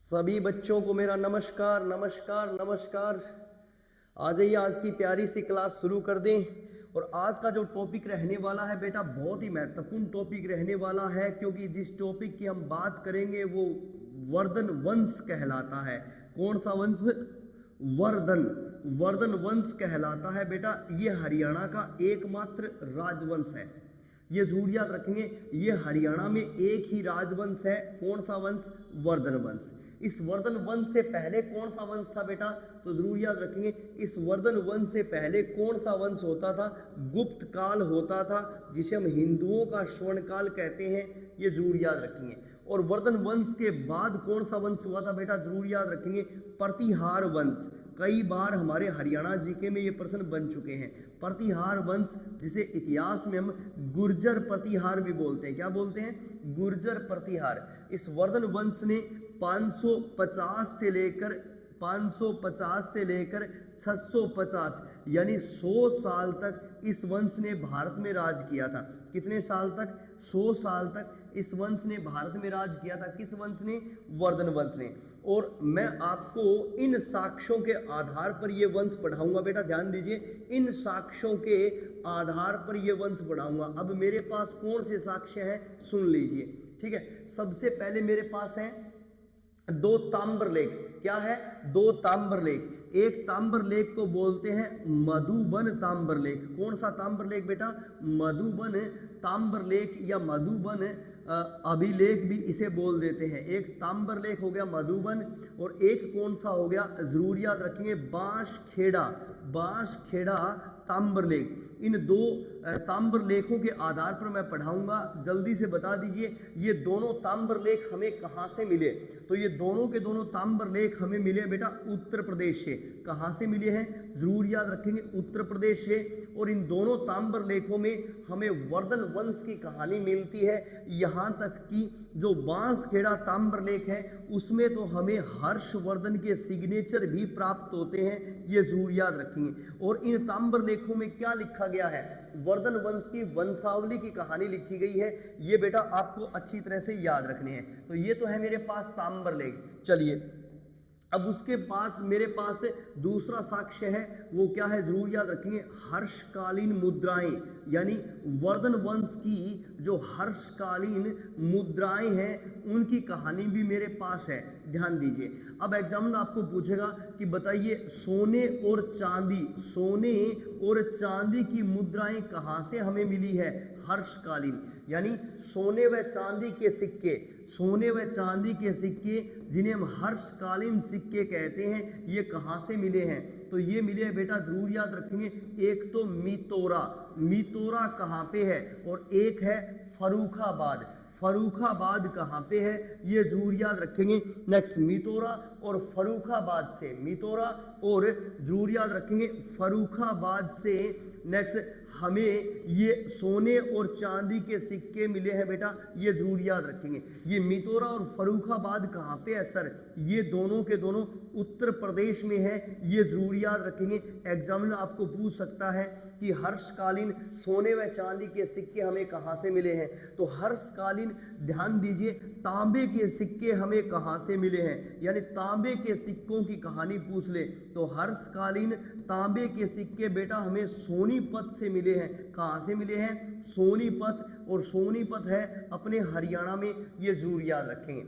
सभी बच्चों को मेरा नमस्कार नमस्कार नमस्कार। आ जाइए, आज की प्यारी सी क्लास शुरू कर दें। और आज का जो टॉपिक रहने वाला है बेटा, बहुत ही महत्वपूर्ण टॉपिक रहने वाला है, क्योंकि जिस टॉपिक की हम बात करेंगे वो वर्धन वंश कहलाता है। कौन सा वंश? वर्धन वर्धन वंश कहलाता है बेटा। ये हरियाणा का एकमात्र राजवंश है। ये जरूर याद रखेंगे, ये हरियाणा में एक ही राजवंश है। कौन सा वंश? वर्धन वंश। इस वर्धन वंश से पहले कौन सा वंश था बेटा? तो जरूर याद रखेंगे, इस वर्धन वंश से पहले कौन सा वंश होता था? गुप्त काल होता था, जिसे हम हिंदुओं का स्वर्ण काल कहते हैं। ये जरूर याद रखेंगे। और वर्धन वंश के बाद कौन सा वंश हुआ था बेटा? जरूर याद रखेंगे, प्रतिहार वंश। कई बार हमारे हरियाणा जीके में ये प्रश्न बन चुके हैं। प्रतिहार वंश, जिसे इतिहास में हम गुर्जर प्रतिहार भी बोलते हैं। क्या बोलते हैं? गुर्जर प्रतिहार। इस वर्धन वंश ने 550 से लेकर 650 यानी 100 साल तक इस वंश ने भारत में राज किया था। कितने साल तक? 100 साल तक इस वंश ने भारत में राज किया था। किस वंश ने? वर्धन वंश ने। और मैं आपको इन साक्ष्यों के आधार पर ये वंश पढ़ाऊंगा बेटा, ध्यान दीजिए। इन साक्ष्यों के आधार पर ये वंश पढ़ाऊंगा। अब मेरे पास कौन से साक्ष्य हैं, सुन लीजिए, ठीक है। सबसे पहले मेरे पास है 2 ताम्रलेख। क्या है? 2 ताम्रलेख। एक ताम्रलेख को बोलते हैं मधुबन ताम्रलेख। कौन सा ताम्रलेख बेटा? मधुबन ताम्रलेख या मधुबन अभिलेख भी इसे बोल देते हैं। एक ताम्रलेख हो गया मधुबन, और एक कौन सा हो गया? जरूर याद रखेंगे, बांसखेड़ा ताम्रलेख। इन 2 ताम्रलेखों के आधार पर मैं पढ़ाऊंगा। जल्दी से बता दीजिए, ये दोनों ताम्रलेख हमें कहाँ से मिले? तो ये दोनों के दोनों ताम्रलेख हमें मिले बेटा उत्तर प्रदेश से। कहाँ से मिले हैं? जरूर याद रखेंगे, उत्तर प्रदेश से। और इन दोनों ताम्रलेखों में हमें वर्धन वंश की कहानी मिलती है। यहाँ तक कि जो बांसखेड़ा ताम्रलेख है उसमें तो हमें हर्षवर्धन के सिग्नेचर भी प्राप्त होते हैं। ये जरूर याद रखेंगे। और इन ताम्रलेखों में क्या लिखा गया है? वर्धन वंश की वंशावली की कहानी लिखी गई है। ये बेटा आपको अच्छी तरह से याद रखने हैं। तो ये तो है मेरे पास ताम्रलेख। चलिए, अब उसके बाद मेरे पास दूसरा साक्ष्य है, वो क्या है? जरूर याद रखेंगे, हर्षकालीन मुद्राएं। यानी वर्धन वंश की जो हर्षकालीन मुद्राएं हैं उनकी कहानी भी मेरे पास है। ध्यान दीजिए। अब एग्जाम में आपको पूछेगा कि बताइए, सोने और चांदी की मुद्राएं कहाँ से हमें मिली है? हर्षकालीन, यानी सोने व चांदी के सिक्के जिन्हें हम हर्षकालीन सिक्के कहते हैं, ये कहाँ से मिले हैं? तो ये मिले हैं बेटा, जरूर याद रखेंगे, एक तो मितोरा कहाँ पे है, और एक है फर्रुखाबाद कहाँ पे है? ये जरूर याद रखेंगे। नेक्स्ट, मितोरा और जरूर याद रखेंगे फर्रुखाबाद से। नेक्स्ट, हमें ये सोने और चांदी के सिक्के मिले हैं बेटा, ये जरूर याद रखेंगे। ये मितोरा और फर्रुखाबाद कहाँ पे है सर? ये दोनों के दोनों उत्तर प्रदेश में है। ये जरूर याद रखेंगे। एग्जामिनर आपको पूछ सकता है कि हर्षकालीन सोने व चांदी के सिक्के हमें कहाँ से मिले हैं? तो हर्षकालीन, ध्यान दीजिए, तांबे के सिक्के हमें कहाँ से मिले हैं? यानी तांबे के सिक्कों की कहानी पूछ ले तो हर्षकालीन तांबे के सिक्के बेटा हमें सोनीपत से मिले हैं। कहाँ से मिले हैं? सोनीपत। और सोनीपत है अपने हरियाणा में। ये जरूर याद रखेंगे।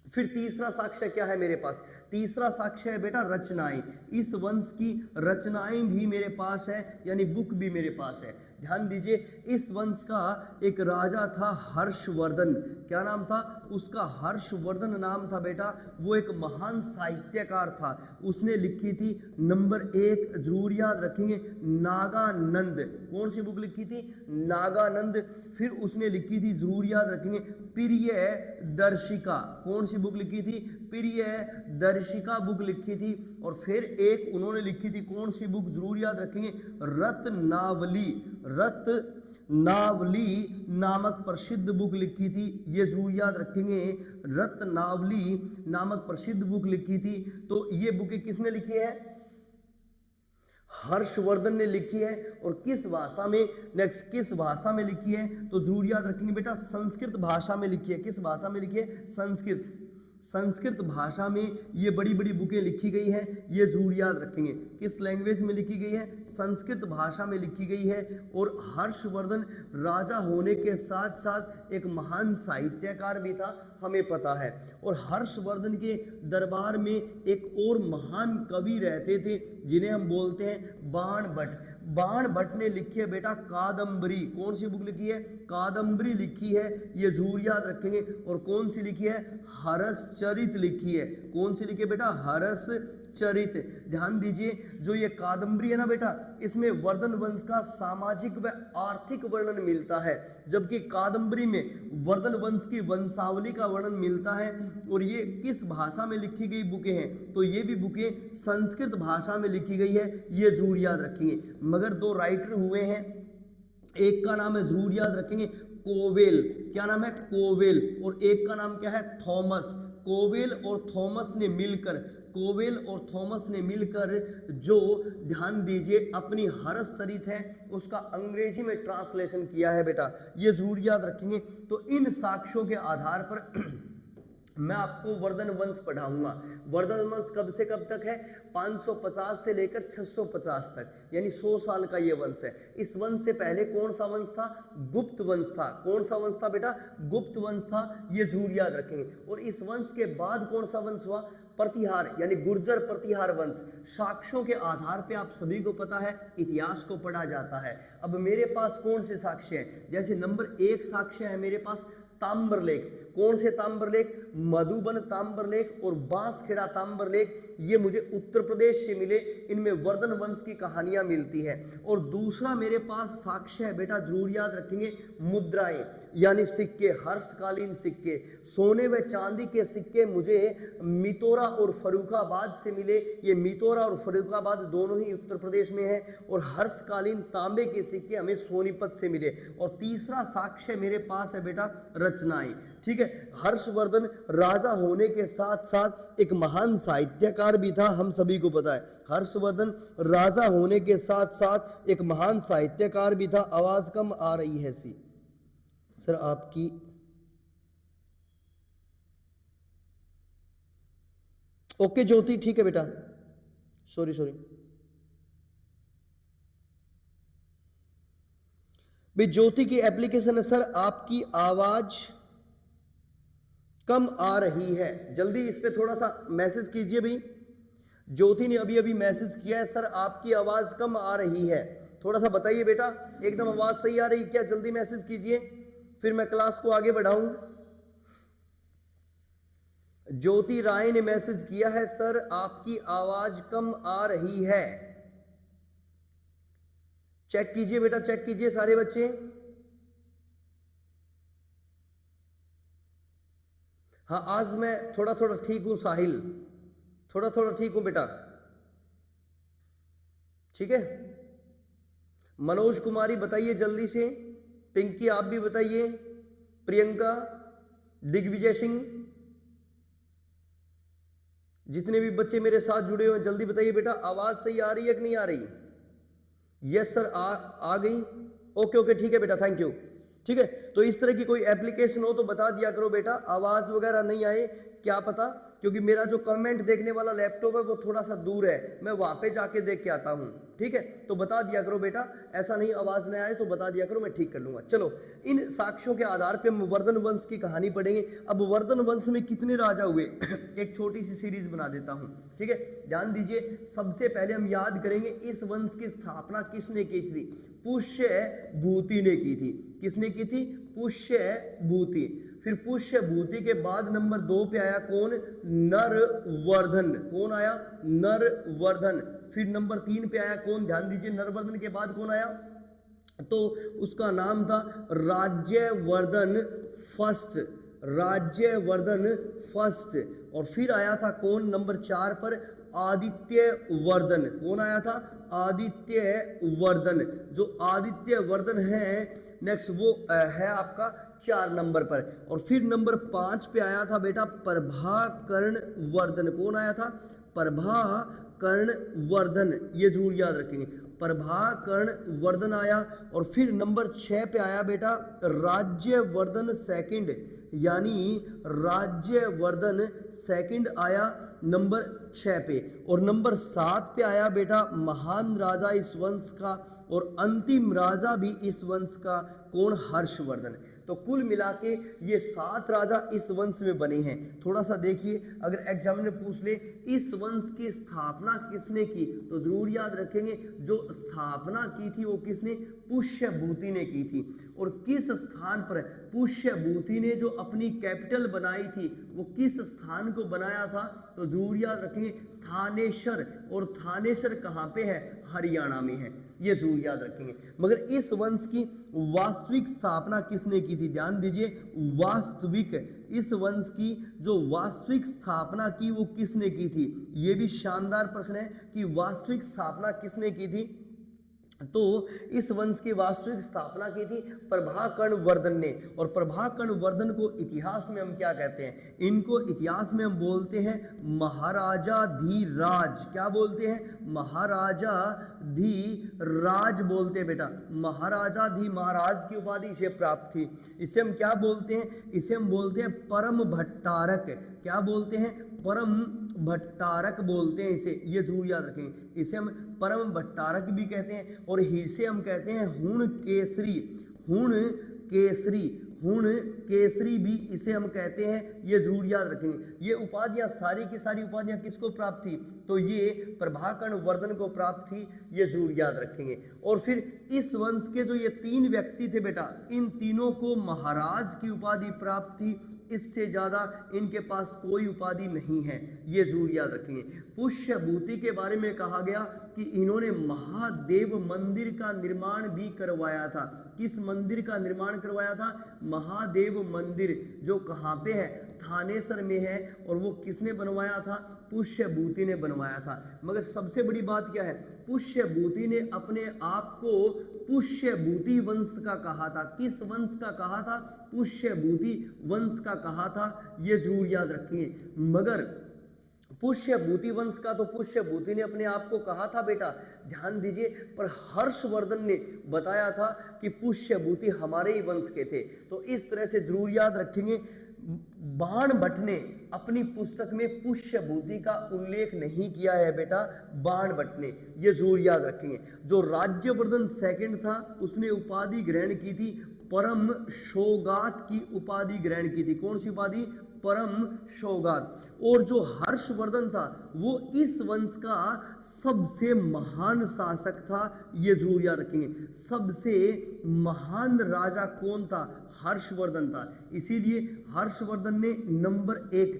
फिर तीसरा साक्ष्य क्या है मेरे पास? तीसरा साक्ष्य है बेटा रचनाएं। इस वंश की रचनाएं भी मेरे पास है, यानी बुक भी मेरे पास है। ध्यान दीजिए, इस वंश का एक राजा था हर्षवर्धन। क्या नाम था उसका? हर्षवर्धन नाम था बेटा। वो एक महान साहित्यकार था। उसने लिखी थी नंबर 1, जरूर याद रखेंगे, नागानंद। कौन सी बुक लिखी थी? नागानंद। फिर उसने लिखी थी, जरूर याद रखेंगे, प्रियदर्शिका। कौन सी बुक लिखी थी? प्रियदर्शिका बुक लिखी थी। और फिर एक उन्होंने लिखी थी, कौन सी बुक? जरूर याद रखेंगे, रत्नावली नामक प्रसिद्ध बुक लिखी थी। ये जरूर याद रखेंगे, रत्नावली नामक प्रसिद्ध बुक लिखी थी। तो ये बुकें किसने लिखी है? हर्षवर्धन ने लिखी है। और किस भाषा में? नेक्स्ट, किस भाषा में लिखी है? तो जरूर याद रखेंगे बेटा, संस्कृत भाषा में लिखी है। किस भाषा में लिखी है? संस्कृत भाषा में ये बड़ी बड़ी बुकें लिखी गई हैं, ये जरूर याद रखेंगे। किस लैंग्वेज में लिखी गई है? संस्कृत भाषा में लिखी गई है। और हर्षवर्धन राजा होने के साथ साथ एक महान साहित्यकार भी था, हमें पता है। और हर्षवर्धन के दरबार में एक और महान कवि रहते थे जिन्हें हम बोलते हैं बाण भट्ट। बाण भट्ट ने लिखी है बेटा कादम्बरी। कौन सी बुक लिखी है? कादम्बरी लिखी है, ये जरूर याद रखेंगे। और कौन सी लिखी है? हर्षचरित लिखी है। कौन सी लिखी है बेटा? हर्षचरित। ध्यान दीजिए, जो ये कादम्बरी है ना बेटा, इसमें वर्धन वंश का सामाजिक व आर्थिक वर्णन मिलता है, जबकि कादम्बरी में वर्धन वंश की वंशावली का वर्णन मिलता है। और ये किस भाषा में लिखी गई बुकें हैं? तो ये भी बुकें संस्कृत भाषा में लिखी गई है, ये जरूर याद रखेंगे। मगर दो राइटर हुए हैं, एक का नाम है, जरूर याद रखेंगे, कोवेल। क्या नाम है? कोवेल। और एक का नाम क्या है? थॉमस। कोवेल और थॉमस ने मिलकर, कोवेल और थॉमस ने मिलकर जो, ध्यान दीजिए, अपनी हर्षचरित है उसका अंग्रेजी में ट्रांसलेशन किया है बेटा, ये जरूर याद रखेंगे। तो इन साक्ष्यों के आधार पर मैं आपको वर्धन वंश पढ़ाऊंगा। वर्धन वंश कब से कब तक है? 550 से लेकर 650 तक, यानी 100 साल का ये वंश है। इस वंश से पहले कौन सा वंश था? गुप्त वंश था। कौन सा वंश था बेटा? गुप्त वंश था, ये जरूर याद रखेंगे। और इस वंश के बाद कौन सा वंश हुआ? प्रतिहार, यानी गुर्जर प्रतिहार वंश। साक्ष्यों के आधार पे आप सभी को पता है इतिहास को पढ़ा जाता है। अब मेरे पास कौन से साक्ष्य हैं? जैसे नंबर 1 साक्ष्य है मेरे पास ताम्रलेख। कौन से ताम्रलेख? मधुबन ताम्रलेख और बांसखेड़ा ताम्रलेख, ये मुझे उत्तर प्रदेश से मिले। इनमें वर्धन वंश की कहानियां मिलती है। और दूसरा मेरे पास साक्ष्य है बेटा, जरूर याद रखेंगे, मुद्राएं, यानी सिक्के, हर्षकालीन सिक्के, सोने व चांदी के सिक्के मुझे मितोरा और फर्रुखाबाद से मिले। ये मितोरा और फर्रुखाबाद दोनों ही उत्तर प्रदेश में है। और हर्षकालीन तांबे के सिक्के हमें सोनीपत से मिले। और तीसरा साक्ष्य मेरे पास है बेटा रचनाएं। ठीक है, हर्षवर्धन राजा होने के साथ साथ एक महान साहित्यकार भी था, हम सभी को पता है। हर्षवर्धन राजा होने के साथ साथ एक महान साहित्यकार भी था। आवाज कम आ रही है सी सर आपकी। ओके ज्योति, ठीक है बेटा, सॉरी। भाई ज्योति की एप्लीकेशन है सर, आपकी आवाज कम आ रही है, जल्दी इस पे थोड़ा सा मैसेज कीजिए भाई। ज्योति ने अभी मैसेज किया है, सर आपकी आवाज कम आ रही है, थोड़ा सा बताइए बेटा, एकदम आवाज सही आ रही क्या? जल्दी मैसेज कीजिए, फिर मैं क्लास को आगे बढ़ाऊं। ज्योति राय ने मैसेज किया है, सर आपकी आवाज कम आ रही है। चेक कीजिए बेटा, चेक कीजिए सारे बच्चे। हाँ, आज मैं थोड़ा ठीक हूं साहिल, थोड़ा ठीक हूं बेटा, ठीक है। मनोज कुमारी बताइए जल्दी से, पिंकी आप भी बताइए, प्रियंका, दिग्विजय सिंह, जितने भी बच्चे मेरे साथ जुड़े हुए हैं जल्दी बताइए बेटा, आवाज सही आ रही है कि नहीं आ रही? यस सर, आ गई। ओके ठीक है बेटा, थैंक यू। ठीक है, तो इस तरह की कोई एप्लीकेशन हो तो बता दिया करो बेटा, आवाज वगैरह नहीं आए क्या पता, क्योंकि मेरा जो कमेंट देखने वाला लैपटॉप है वो थोड़ा सा दूर है, मैं वहां पे जाके देख के आता हूं। ठीक है, तो बता दिया करो बेटा, ऐसा नहीं आवाज नहीं आए तो बता दिया करो, मैं ठीक कर लूंगा। चलो, इन साक्ष्यों के आधार पे हम वर्धन वंश की कहानी पढ़ेंगे। अब वर्धन वंश में कितने राजा हुए एक छोटी सी सीरीज बना देता हूं। ठीक है, ध्यान दीजिए, सबसे पहले हम याद करेंगे इस वंश की स्थापना किसने की थी? पुष्यभूति ने की थी। किसने की थी? पुष्यभूति। फिर पुष्यभूति के बाद नंबर 2 पे आया कौन? नरवर्धन। कौन आया? नरवर्धन। फिर नंबर 3 पे आया कौन? ध्यान दीजिए, नरवर्धन के बाद कौन आया? तो उसका नाम था राज्यवर्धन फर्स्ट, राज्यवर्धन फर्स्ट। और फिर आया था कौन नंबर 4 पर? आदित्यवर्धन। कौन आया था? आदित्यवर्धन। जो आदित्यवर्धन है नेक्स्ट वो है आपका 4 नंबर पर। और फिर नंबर 5 पे आया था बेटा प्रभाकरण वर्धन। कौन आया था? प्रभाकरण वर्धन, ये जरूर याद रखेंगे, प्रभाकरण वर्धन आया। और फिर नंबर 6 पे आया बेटा राज्यवर्धन सेकंड, यानी राज्यवर्धन सेकंड आया नंबर 6 पे, और नंबर 7 पे आया बेटा महान राजा इस वंश का, और अंतिम राजा भी इस वंश का कौन? हर्षवर्धन। तो कुल मिला के ये 7 राजा इस वंश में बने हैं। थोड़ा सा देखिए, अगर एग्जाम में पूछ ले इस वंश की स्थापना किसने की, तो जरूर याद रखेंगे जो स्थापना की थी वो किसने? पुष्यभूति ने की थी। और किस स्थान पर पुष्यभूति ने जो अपनी कैपिटल बनाई थी वो किस स्थान को बनाया था? तो जरूर याद रखेंगे थानेसर। और थानेसर कहाँ पे है? हरियाणा में है, ये जरूर याद रखेंगे। मगर इस वंश की वास्तविक स्थापना किसने की थी? ध्यान दीजिए, वास्तविक, इस वंश की जो वास्तविक स्थापना की वो किसने की थी? ये भी शानदार प्रश्न है कि वास्तविक स्थापना किसने की थी। तो इस वंश की वास्तविक स्थापना की थी प्रभाकर्ण वर्धन ने। और प्रभाकर्ण वर्धन को इतिहास में हम क्या कहते हैं? इनको इतिहास में हम बोलते हैं महाराजाधिराज। क्या बोलते हैं? महाराजाधिराज बोलते हैं बेटा। महाराजाधि महाराज की उपाधि इसे प्राप्त थी। इसे हम क्या बोलते हैं? इसे हम बोलते हैं परम भट्टारक। क्या बोलते हैं? परम भट्टारक बोलते हैं इसे, ये जरूर याद रखें। इसे हम परम भट्टारक भी कहते हैं, और इसे हम कहते हैं हुण केसरी। हुण केसरी, हुण केसरी भी इसे हम कहते हैं, ये जरूर याद रखेंगे। ये उपाधियां सारी की सारी उपाधियां किसको प्राप्त थी? तो ये प्रभाकर्ण वर्धन को प्राप्त थी, ये जरूर याद रखेंगे। और फिर इस वंश के जो ये 3 व्यक्ति थे बेटा, इन तीनों को महाराज की उपाधि प्राप्त थी। इससे ज्यादा इनके पास कोई उपाधि नहीं है, ये जरूर याद रखेंगे। पुष्यभूति के बारे में कहा गया कि इन्होंने महादेव मंदिर का निर्माण भी करवाया था। किस मंदिर का निर्माण करवाया था? महादेव मंदिर, जो कहाँ पे है? थानेसर में है। और वो किसने बनवाया था? पुष्यभूति ने बनवाया था। मगर सबसे बड़ी बात क्या है? पुष्यभूति ने अपने आप को पुष्यभूति वंश का कहा था। किस वंश का कहा था? पुष्यभूति वंश का कहा था, ये जरूर याद रखेंगे। मगर पुष्यभूति वंश का तो पुष्यभूति ने अपने आप को कहा था बेटा, ध्यान दीजिए, पर हर्षवर्धन ने बताया था कि पुष्यभूति हमारे ही वंश के थे। तो इस तरह से जरूर याद रखेंगे। बाणभट्ट ने अपनी पुस्तक में पुष्यभूति का उल्लेख नहीं किया है बेटा, बाणभट्ट ने, ये जरूर याद रखेंगे। जो राज्यवर्धन सेकंड था उसने उपाधि ग्रहण की थी परम सौगात की उपाधि ग्रहण की थी। कौन सी उपाधि? परम सौगात। और जो हर्षवर्धन था वो इस वंश का सबसे महान शासक था, ये जरूर याद रखेंगे। सबसे महान राजा कौन था? हर्षवर्धन था। इसीलिए हर्षवर्धन ने नंबर 1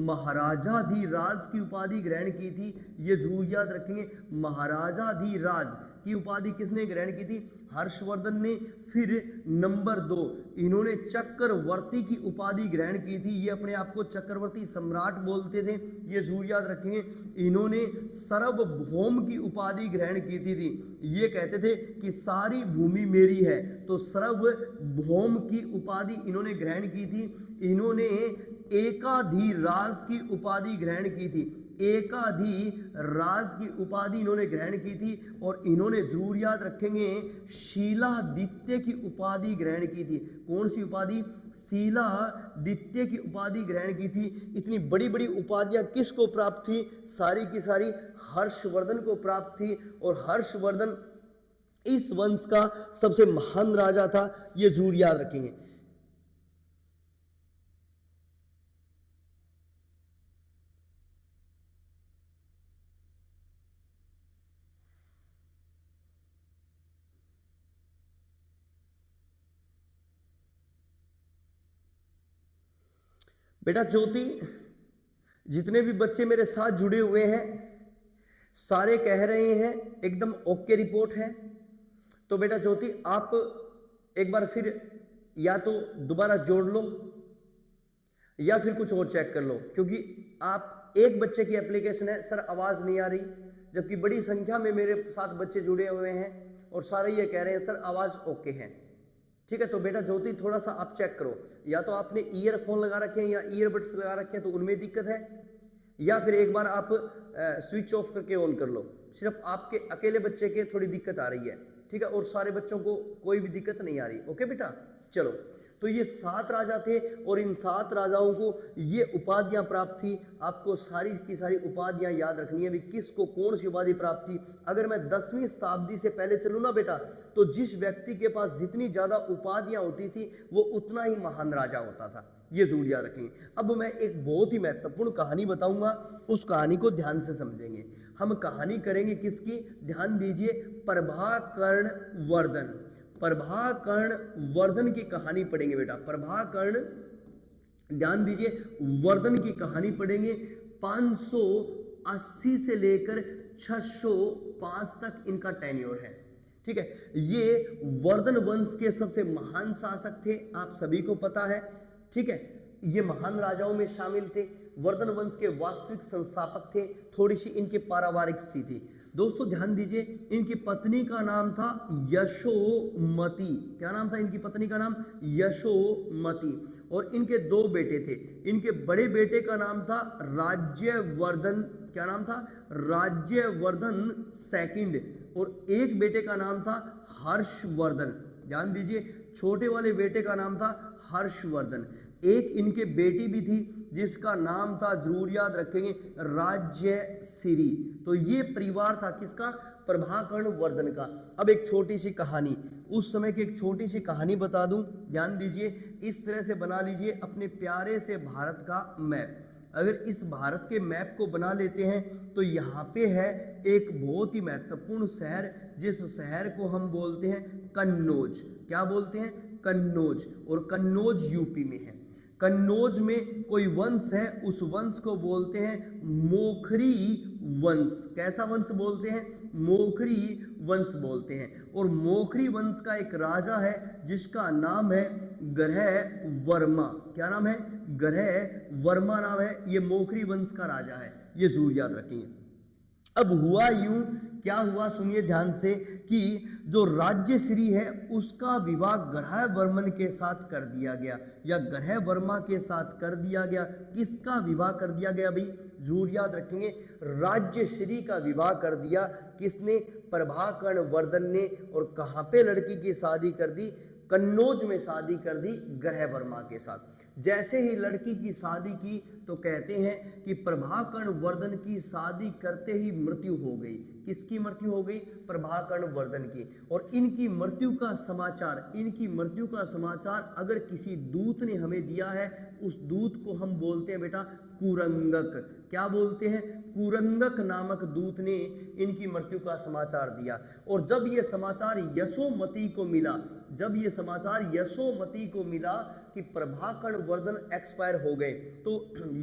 महाराजाधिराज की उपाधि ग्रहण की थी, ये जरूर याद रखेंगे। महाराजाधिराज की उपाधि किसने ग्रहण की थी? हर्षवर्धन ने। फिर नंबर 2 इन्होंने चक्रवर्ती की उपाधि ग्रहण की थी। ये अपने आप को चक्रवर्ती सम्राट बोलते थे, ये जरूर याद रखेंगे। इन्होंने सार्वभौम की उपाधि ग्रहण की थी। ये कहते थे कि सारी भूमि मेरी है, तो सार्वभौम की उपाधि इन्होंने ग्रहण की थी। इन्होंने एकाधिराज की उपाधि ग्रहण की थी। एकाधिराज की उपाधि इन्होंने ग्रहण की थी। और इन्होंने जरूर याद रखेंगे शीलादित्य की उपाधि ग्रहण की थी। कौन सी उपाधि? शीलादित्य की उपाधि ग्रहण की थी। इतनी बड़ी बड़ी उपाधियां किसको प्राप्त थी? सारी की सारी हर्षवर्धन को प्राप्त थी। और हर्षवर्धन इस वंश का सबसे महान राजा था, ये जरूर याद रखेंगे। बेटा ज्योति, जितने भी बच्चे मेरे साथ जुड़े हुए हैं सारे कह रहे हैं एकदम ओके रिपोर्ट है। तो बेटा ज्योति, आप एक बार फिर या तो दोबारा जोड़ लो या फिर कुछ और चेक कर लो, क्योंकि आप एक बच्चे की एप्लीकेशन है सर आवाज़ नहीं आ रही, जबकि बड़ी संख्या में मेरे साथ बच्चे जुड़े हुए हैं और सारे ये कह रहे हैं सर आवाज़ ओके है। ठीक है, तो बेटा ज्योति थोड़ा सा आप चेक करो, या तो आपने ईयरफोन लगा रखे हैं या ईयरबड्स लगा रखे हैं तो उनमें दिक्कत है, या फिर एक बार आप स्विच ऑफ करके ऑन कर लो। सिर्फ आपके अकेले बच्चे के थोड़ी दिक्कत आ रही है, ठीक है, और सारे बच्चों को कोई भी दिक्कत नहीं आ रही। ओके बेटा, चलो तो ये 7 राजा थे और इन 7 राजाओं को ये उपाधियां प्राप्त थी। आपको सारी की सारी उपाधियां याद रखनी है भी किसको कौन सी उपाधि प्राप्त थी। अगर मैं 10वीं शताब्दी से पहले चलूँ ना बेटा, तो जिस व्यक्ति के पास जितनी ज़्यादा उपाधियां होती थी वो उतना ही महान राजा होता था। ये जरूर याद रखेंगे। अब मैं एक बहुत ही महत्वपूर्ण कहानी बताऊंगा, उस कहानी को ध्यान से समझेंगे। हम कहानी करेंगे किसकी, ध्यान दीजिए, प्रभाकर्ण वर्धन। प्रभाकर्ण वर्धन की कहानी पढ़ेंगे बेटा, प्रभाकर्ण, ध्यान दीजिए, वर्धन की कहानी पढ़ेंगे। 580 से लेकर 605 तक इनका टेन्योर है। ठीक है, ये वर्धन वंश के सबसे महान शासक थे, आप सभी को पता है। ठीक है, ये महान राजाओं में शामिल थे, वर्धन वंश के वास्तविक संस्थापक थे। थोड़ी सी इनकी पारिवारिक स्थिति दोस्तों ध्यान दीजिए, इनकी पत्नी का नाम था यशोमती। क्या नाम था इनकी पत्नी का नाम, यशोमती। और इनके 2 बेटे थे। इनके बड़े बेटे का नाम था राज्यवर्धन। क्या नाम था, राज्यवर्धन सेकंड। और एक बेटे का नाम था हर्षवर्धन। ध्यान दीजिए, छोटे वाले बेटे का नाम था हर्षवर्धन। एक इनके बेटी भी थी जिसका नाम था, जरूर याद रखेंगे, राज्यश्री। तो ये परिवार था किसका, प्रभाकर्ण वर्धन का। अब एक छोटी सी कहानी, उस समय की एक छोटी सी कहानी बता दूं, ध्यान दीजिए। इस तरह से बना लीजिए अपने प्यारे से भारत का मैप। अगर इस भारत के मैप को बना लेते हैं तो यहाँ पे है एक बहुत ही महत्वपूर्ण शहर, जिस शहर को हम बोलते हैं कन्नौज। क्या बोलते हैं, कन्नौज। और कन्नौज यूपी में है। कन्नौज में कोई वंश है, उस वंश को बोलते हैं मोखरी वंश। कैसा वंश बोलते हैं, मोखरी वंश बोलते हैं। और मोखरी वंश का एक राजा है जिसका नाम है ग्रह वर्मा। क्या नाम है, ग्रह वर्मा नाम है। ये मोखरी वंश का राजा है, ये जरूर याद रखेंगे। अब हुआ यूं, क्या हुआ सुनिए ध्यान से, कि जो राज्यश्री है उसका विवाह ग्रह वर्मन के साथ कर दिया गया, या ग्रह वर्मा के साथ कर दिया गया। किसका विवाह कर दिया गया भाई, जरूर याद रखेंगे, राज्यश्री का विवाह कर दिया। किसने, प्रभाकर्ण वर्धन ने। और कहाँ पे लड़की की शादी कर दी, कन्नौज में शादी कर दी ग्रह वर्मा के साथ। जैसे ही लड़की की शादी की तो कहते हैं कि प्रभाकर्ण वर्धन की शादी करते ही मृत्यु हो गई। किसकी मृत्यु हो गई, प्रभाकर्ण वर्धन की। और इनकी मृत्यु का समाचार अगर किसी दूत ने हमें दिया है, उस दूत को हम बोलते हैं बेटा कुरंगक। क्या बोलते हैं, कुरंगक नामक दूत ने इनकी मृत्यु का समाचार दिया। और जब ये समाचार यशोमती को मिला कि प्रभाकर्ण वर्धन एक्सपायर हो गए, तो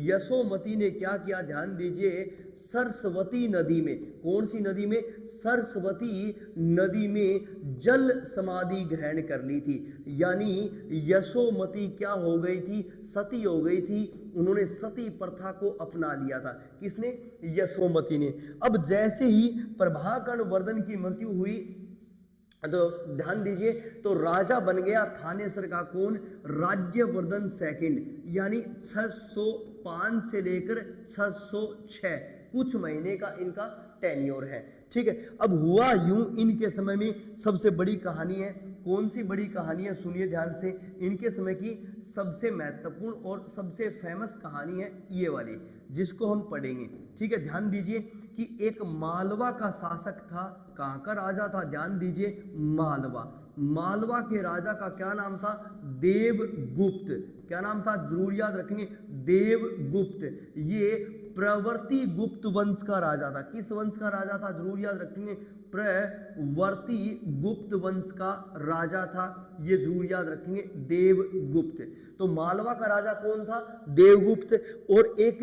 यशोमती ने क्या किया, ध्यान दीजिए, सरस्वती नदी में, कौन सी नदी में, सरस्वती नदी में जल समाधि ग्रहण कर ली थी। यानी यशोमती क्या हो गई थी, सती हो गई थी। उन्होंने सती प्रथा को अपना लिया था। किसने, यशोमती ने। अब जैसे ही प्रभाकर्ण वर्धन की मृत्यु हुई तो ध्यान दीजिए, तो राजा बन गया थानेसर का कौन, राज्यवर्धन सेकंड। यानी 605 से लेकर 606 कुछ महीने का इनका टेन्योर है। ठीक है, अब हुआ यूं, इनके समय में सबसे बड़ी कहानी है। कौन सी बड़ी कहानी है, सुनिए ध्यान से। इनके समय की सबसे महत्वपूर्ण और सबसे फेमस कहानी है ये वाली, जिसको हम पढ़ेंगे। ठीक है, ध्यान दीजिए कि एक मालवा का शासक था। कहाँ का राजा था, ध्यान दीजिए, मालवा के राजा का क्या नाम था, देवगुप्त। क्या नाम था, जरूर याद रखेंगे, देवगुप्त। ये प्रवर्ती गुप्त वंश का राजा था। किस वंश का राजा था, जरूर याद रखेंगे, प्रवर्ती गुप्त वंश का राजा था। ये जरूर याद रखेंगे, देवगुप्त। तो मालवा का राजा कौन था, देवगुप्त। और एक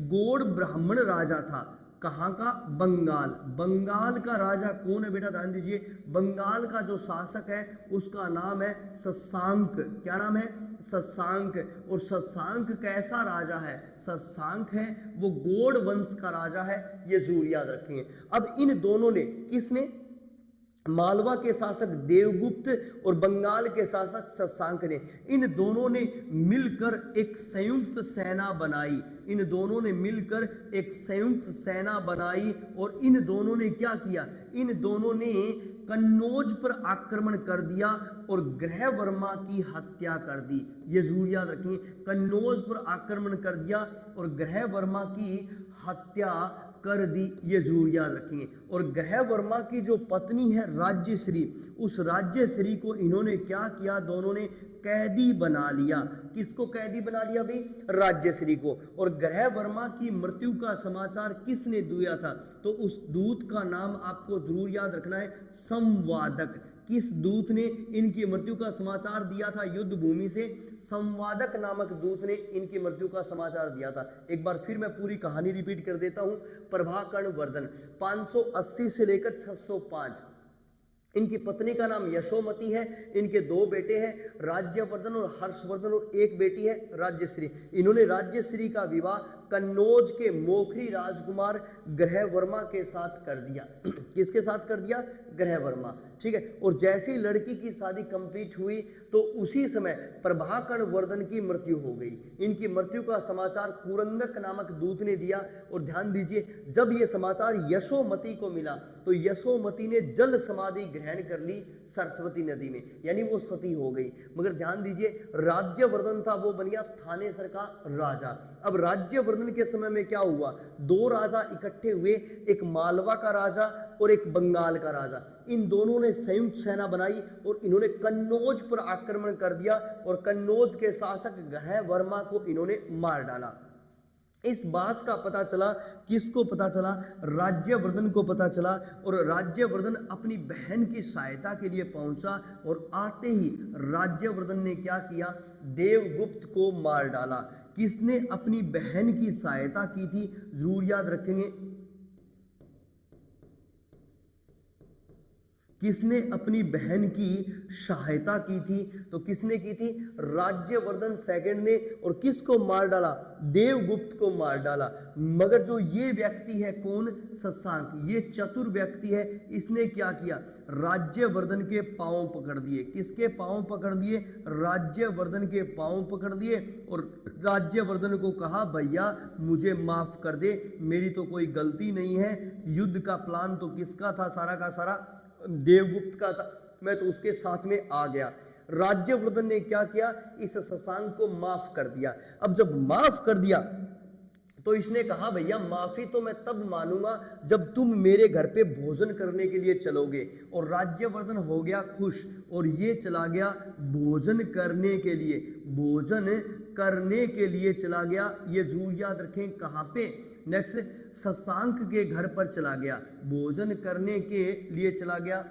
गौड़ ब्राह्मण राजा था। कहाँ का, बंगाल का राजा कौन है बेटा, ध्यान दीजिए, बंगाल का जो शासक है उसका नाम है शशांक। क्या नाम है, शशांक। और शशांक कैसा राजा है, शशांक है वो गौड़ वंश का राजा है। ये जरूर याद रखेंगे। अब इन दोनों ने, किसने, मालवा के शासक देवगुप्त और बंगाल के शासक शशांक ने, इन दोनों ने मिलकर एक संयुक्त सेना बनाई। और इन दोनों ने क्या किया, इन दोनों ने कन्नौज पर आक्रमण कर दिया और ग्रहवर्मा की हत्या कर दी। ये जरूर याद रखेंगे, कन्नौज पर आक्रमण कर दिया और ग्रहवर्मा की हत्या कर दी, ये जरूर याद रखेंगे। और ग्रहवर्मा की जो पत्नी है राज्यश्री, उस राज्यश्री को इन्होंने क्या किया, दोनों ने कैदी बना लिया। किसको कैदी बना लिया भाई? राज्यश्री को। और ग्रहवर्मा की मृत्यु का समाचार किसने दिया था? तो उस दूत का नाम आपको जरूर याद रखना है, संवादक। किस दूत ने इनकी मृत्यु का समाचार दिया था युद्ध भूमि से? संवादक नामक दूत ने इनकी मृत्यु का समाचार दिया था। एक बार फिर मैं पूरी कहानी रिपीट कर देता हूं। प्रभाकर्ण वर्धन 580 से लेकर 605, इनकी पत्नी का नाम यशोमती है, इनके दो बेटे हैं राज्यवर्धन और हर्षवर्धन, और एक बेटी है राज्यश्री। इन्होंने राज्यश्री का विवाह कन्नौज के मोखरी राजकुमार ग्रहवर्मा के साथ कर दिया। किसके साथ कर दिया? ग्रहवर्मा, ठीक है। और जैसे ही लड़की की शादी कंप्लीट हुई तो उसी समय प्रभाकर्ण वर्धन की मृत्यु हो गई। इनकी मृत्यु का समाचार कुरंगक नामक दूत ने दिया। और ध्यान दीजिए, जब यह समाचार यशोमती को मिला तो यशोमती ने जल समाधि ग्रहण कर ली सरस्वती नदी में, यानी वो सती हो गई। मगर ध्यान दीजिए, राज्यवर्धन था वो बन गया थानेसर का राजा। अब राज्यवर्धन के समय में क्या हुआ? दो राजा इकट्ठे हुए, एक मालवा का राजा और एक बंगाल का राजा। इन दोनों ने संयुक्त सेना बनाई और इन्होंने कन्नौज पर आक्रमण कर दिया और कन्नौज के शासक ग्रहवर्मा को इन्होंने मार डाला। इस बात का पता चला, किसको पता चला? राज्यवर्धन को पता चला। और राज्यवर्धन अपनी बहन की सहायता के लिए पहुंचा और आते ही राज्यवर्धन ने क्या किया? देवगुप्त को मार डाला। किसने अपनी बहन की सहायता की थी? जरूर याद रखेंगे, किसने अपनी बहन की सहायता की थी? तो किसने की थी? राज्यवर्धन सेकंड ने। और किसको मार डाला? देवगुप्त को मार डाला। मगर जो ये व्यक्ति है, कौन? शशांक, ये चतुर व्यक्ति है। इसने क्या किया? राज्यवर्धन के पांव पकड़ दिए। किसके पांव पकड़ दिए? राज्यवर्धन के पांव पकड़ दिए और राज्यवर्धन को कहा, भैया मुझे माफ कर दे, मेरी तो कोई गलती नहीं है। युद्ध का प्लान तो किसका था? सारा का सारा देवगुप्त का था, मैं तो उसके साथ में आ गया। राज्यवर्धन ने क्या किया? इस शशांक को माफ कर दिया। अब जब माफ कर दिया तो इसने कहा, भैया माफी तो मैं तब मानूंगा जब तुम मेरे घर पे भोजन करने के लिए चलोगे। और राज्यवर्धन हो गया खुश और ये चला गया भोजन करने के लिए। भोजन करने के लिए चला गया। ये जरूर याद रखें, कहां पे? नेक्स्ट, शशांक के घर पर चला गया, भोजन करने के लिए चला गया।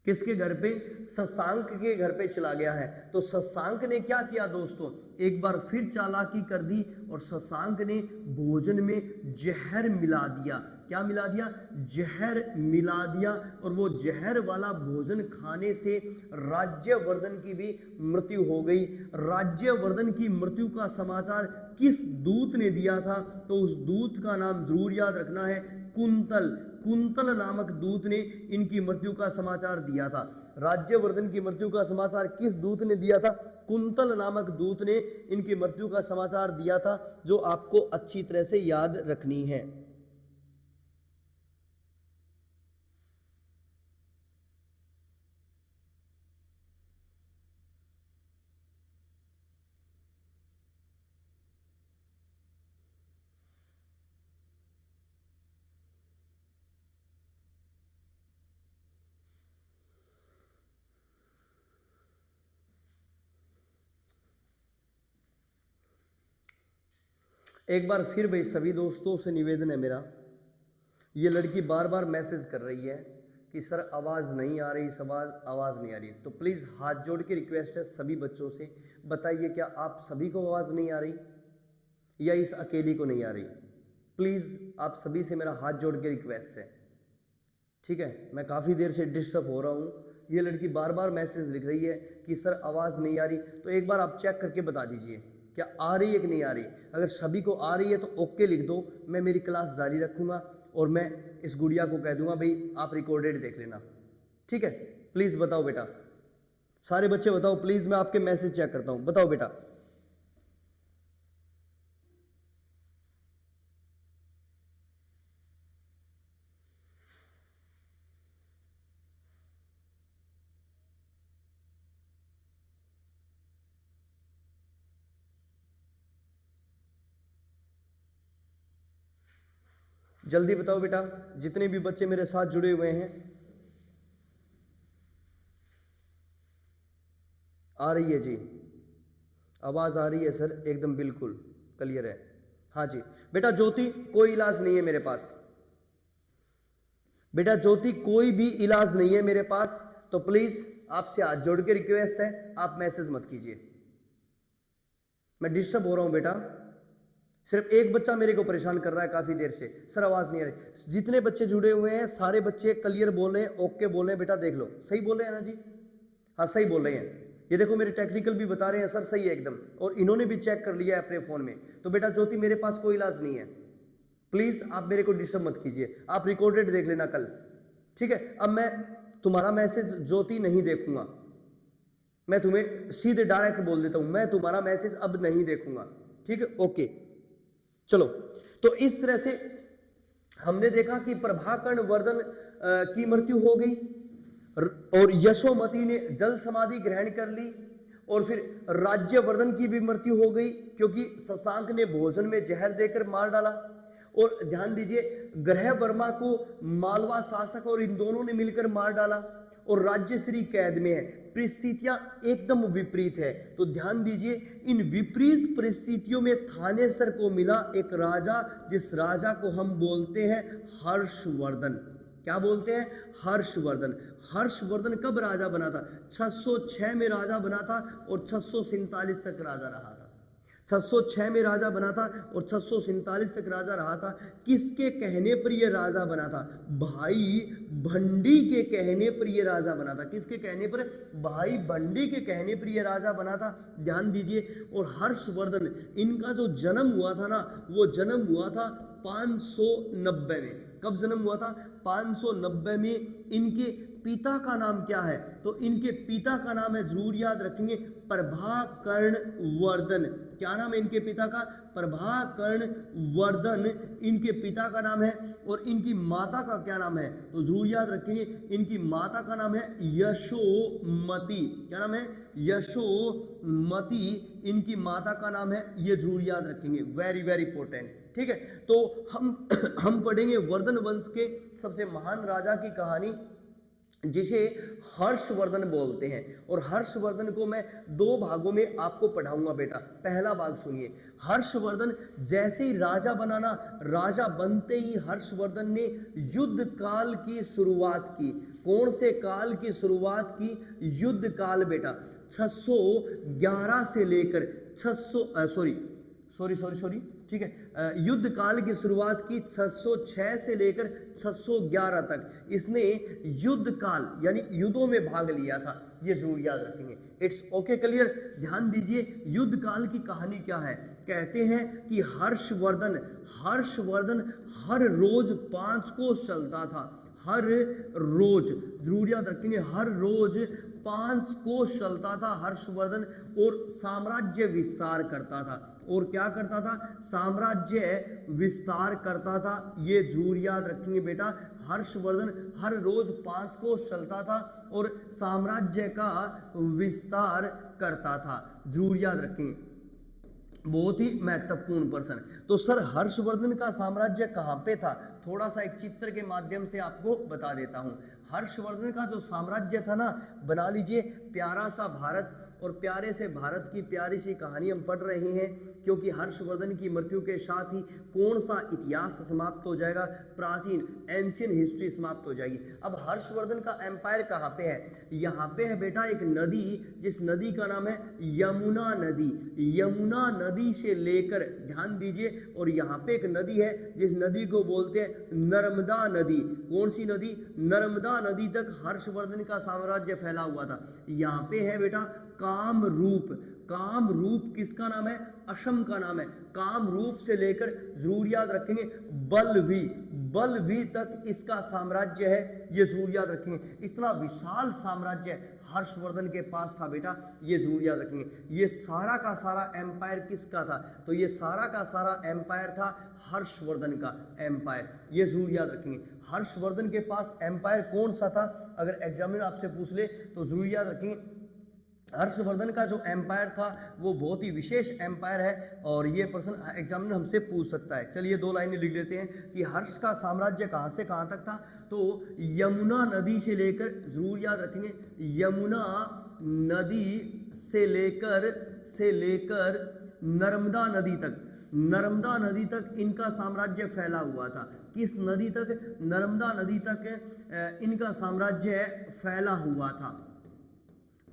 किसके घर पे? शशांक के घर पे चला गया है। तो शशांक ने क्या किया दोस्तों? एक बार फिर चालाकी कर दी और शशांक ने भोजन में जहर मिला दिया। क्या मिला दिया? जहर मिला दिया। और वो जहर वाला भोजन खाने से राज्यवर्धन की भी मृत्यु हो गई। राज्यवर्धन की मृत्यु का समाचार किस दूत ने दिया था? तो उस दूत का नाम जरूर याद रखना है, कुंतल। कुंतल नामक दूत ने इनकी मृत्यु का समाचार दिया था। राज्यवर्धन की मृत्यु का समाचार किस दूत ने दिया था? कुंतल नामक दूत ने इनकी मृत्यु का समाचार दिया था, जो आपको अच्छी तरह से याद रखनी है। एक बार फिर भाई सभी दोस्तों से निवेदन है मेरा, ये लड़की बार बार मैसेज कर रही है कि सर आवाज़ नहीं आ रही, आवाज़ नहीं आ रही। तो प्लीज़ हाथ जोड़ के रिक्वेस्ट है सभी बच्चों से, बताइए क्या आप सभी को आवाज़ नहीं आ रही या इस अकेली को नहीं आ रही? प्लीज़ आप सभी से मेरा हाथ जोड़ के रिक्वेस्ट है, ठीक है। मैं काफ़ी देर से डिस्टर्ब हो रहा हूँ। ये लड़की बार बार मैसेज लिख रही है कि सर आवाज़ नहीं आ रही। तो एक बार आप चेक करके बता दीजिए क्या आ रही है कि नहीं आ रही। अगर सभी को आ रही है तो ओके लिख दो, मैं मेरी क्लास जारी रखूँगा और मैं इस गुड़िया को कह दूंगा भाई आप रिकॉर्डेड देख लेना, ठीक है। प्लीज़ बताओ बेटा, सारे बच्चे बताओ प्लीज़, मैं आपके मैसेज चेक करता हूँ, बताओ बेटा। जल्दी बताओ बेटा, जितने भी बच्चे मेरे साथ जुड़े हुए हैं। आ रही है जी, आवाज आ रही है सर, एकदम बिल्कुल क्लियर है। हाँ जी बेटा, ज्योति कोई इलाज नहीं है मेरे पास। बेटा ज्योति कोई भी इलाज नहीं है मेरे पास, तो प्लीज आपसे हाथ जोड़ के रिक्वेस्ट है, आप मैसेज मत कीजिए। मैं डिस्टर्ब हो रहा हूं बेटा, सिर्फ एक बच्चा मेरे को परेशान कर रहा है काफी देर से, सर आवाज नहीं आ रही। जितने बच्चे जुड़े हुए हैं सारे बच्चे क्लियर बोल रहे हैं, ओके बोल रहे हैं। बेटा देख लो, सही बोल रहे हैं ना जी? हाँ सही बोल रहे हैं। ये देखो मेरे टेक्निकल भी बता रहे हैं सर सही है एकदम, और इन्होंने भी चेक कर लिया है अपने फोन में। तो बेटा ज्योति मेरे पास कोई इलाज नहीं है, प्लीज आप मेरे को डिस्टर्ब मत कीजिए, आप रिकॉर्डेड देख लेना कल, ठीक है? अब मैं तुम्हारा मैसेज ज्योति नहीं देखूंगा, मैं तुम्हें सीधे डायरेक्ट बोल देता हूं, मैं तुम्हारा मैसेज अब नहीं देखूंगा, ठीक है? ओके चलो, तो इस तरह से हमने देखा कि प्रभाकरण वर्धन की मृत्यु हो गई और यशोमती ने जल समाधि ग्रहण कर ली, और फिर राज्यवर्धन की भी मृत्यु हो गई क्योंकि शशांक ने भोजन में जहर देकर मार डाला। और ध्यान दीजिए, ग्रह वर्मा को मालवा शासक और इन दोनों ने मिलकर मार डाला, और राज्यश्री कैद में है। परिस्थितियां एकदम विपरीत है, तो ध्यान दीजिए, इन विपरीत परिस्थितियों में थानेसर को मिला एक राजा, जिस राजा को हम बोलते हैं हर्षवर्धन। क्या बोलते हैं? हर्षवर्धन। हर्षवर्धन कब राजा बना था? 606 में राजा बना था और 647 तक राजा रहा था। 606 में राजा बना था और 647 तक राजा रहा था। किसके कहने पर यह राजा बना था? भाई भंडी के कहने पर यह राजा बना था। किसके कहने पर? भाई भंडी के कहने पर यह राजा बना था। ध्यान दीजिए, और हर्षवर्धन इनका जो जन्म हुआ था ना, वो जन्म हुआ था 590 में। कब जन्म हुआ था? 590 में। इनके पिता का नाम क्या है? तो इनके पिता का नाम है, जरूर याद रखेंगे, प्रभाकरण वर्धन। क्या नाम है इनके पिता का? प्रभाकरण वर्धन इनके पिता का नाम है। और इनकी माता का क्या नाम है? तो जरूर याद रखेंगे, इनकी माता का नाम है यशोमती। क्या नाम है? यशोमती इनकी माता का नाम है, ये जरूर याद रखेंगे, वेरी वेरी इंपॉर्टेंट, ठीक है? तो हम पढ़ेंगे वर्धन वंश के सबसे महान राजा की कहानी, जिसे हर्षवर्धन बोलते हैं। और हर्षवर्धन को मैं दो भागों में आपको पढ़ाऊंगा बेटा। पहला भाग सुनिए, हर्षवर्धन जैसे ही राजा बनाना, राजा बनते ही हर्षवर्धन ने युद्ध काल की शुरुआत की। कौन से काल की शुरुआत की? युद्ध काल बेटा। 611 से लेकर 600 ठीक है, युद्ध काल की शुरुआत की 606 से लेकर 611 तक इसने युद्ध काल यानी युद्धों में भाग लिया था, ये जरूर याद रखेंगे। It's okay clear? ध्यान दीजिए, युद्ध काल की कहानी क्या है? कहते हैं कि हर्षवर्धन हर रोज 5 कोस चलता था। हर रोज, जरूर याद रखेंगे, हर रोज 5 कोस चलता था हर्षवर्धन, और साम्राज्य विस्तार करता था। और क्या करता था? साम्राज्य विस्तार करता था, ये जरूर याद रखेंगे बेटा। हर्षवर्धन हर रोज 5 कोस चलता था और साम्राज्य का विस्तार करता था, जरूर याद रखेंगे, बहुत ही महत्वपूर्ण पर्सन। तो सर हर्षवर्धन का साम्राज्य कहाँ पे था? थोड़ा सा एक चित्र के माध्यम से आपको बता देता हूँ। हर्षवर्धन का जो साम्राज्य था ना, बना लीजिए प्यारा सा भारत, और प्यारे से भारत की प्यारी सी कहानी हम पढ़ रहे हैं, क्योंकि हर्षवर्धन की मृत्यु के साथ ही कौन सा इतिहास समाप्त हो जाएगा? प्राचीन एंशियन हिस्ट्री समाप्त हो जाएगी। अब हर्षवर्धन का एम्पायर कहाँ पे है? यहाँ पे है बेटा एक नदी, जिस नदी का नाम है यमुना नदी। यमुना नदी से लेकर, ध्यान दीजिए, और यहाँ पे एक नदी है जिस नदी को बोलते हैं नर्मदा नदी। कौन सी नदी? नर्मदा नदी तक हर्षवर्धन का साम्राज्य फैला हुआ था। यहाँ पे है बेटा कामरूप। कामरूप किसका नाम है? असम का नाम है। कामरूप से लेकर, जरूर याद रखेंगे, बल्लवी तक इसका साम्राज्य है, ये जरूर याद रखेंगे। इतना विशाल साम्राज्य हर्षवर्धन के पास था बेटा, ये जरूर याद रखेंगे। ये सारा का सारा एम्पायर किसका था? तो ये सारा का सारा एम्पायर था हर्षवर्धन का एम्पायर, ये जरूर याद रखेंगे। हर्षवर्धन के पास एम्पायर कौन सा था? अगर एग्जामिनर आपसे पूछ ले तो जरूर याद रखेंगे, हर्षवर्धन का जो एम्पायर था वो बहुत ही विशेष एम्पायर है और ये प्रश्न एग्जामिनर हमसे पूछ सकता है। चलिए 2 लाइनें लिख लेते हैं कि हर्ष का साम्राज्य कहाँ से कहाँ तक था, तो यमुना नदी से लेकर, जरूर याद रखेंगे, यमुना नदी से लेकर नर्मदा नदी तक, नर्मदा नदी तक इनका साम्राज्य फैला हुआ था। किस नदी तक? नर्मदा नदी तक इनका साम्राज्य फैला हुआ था,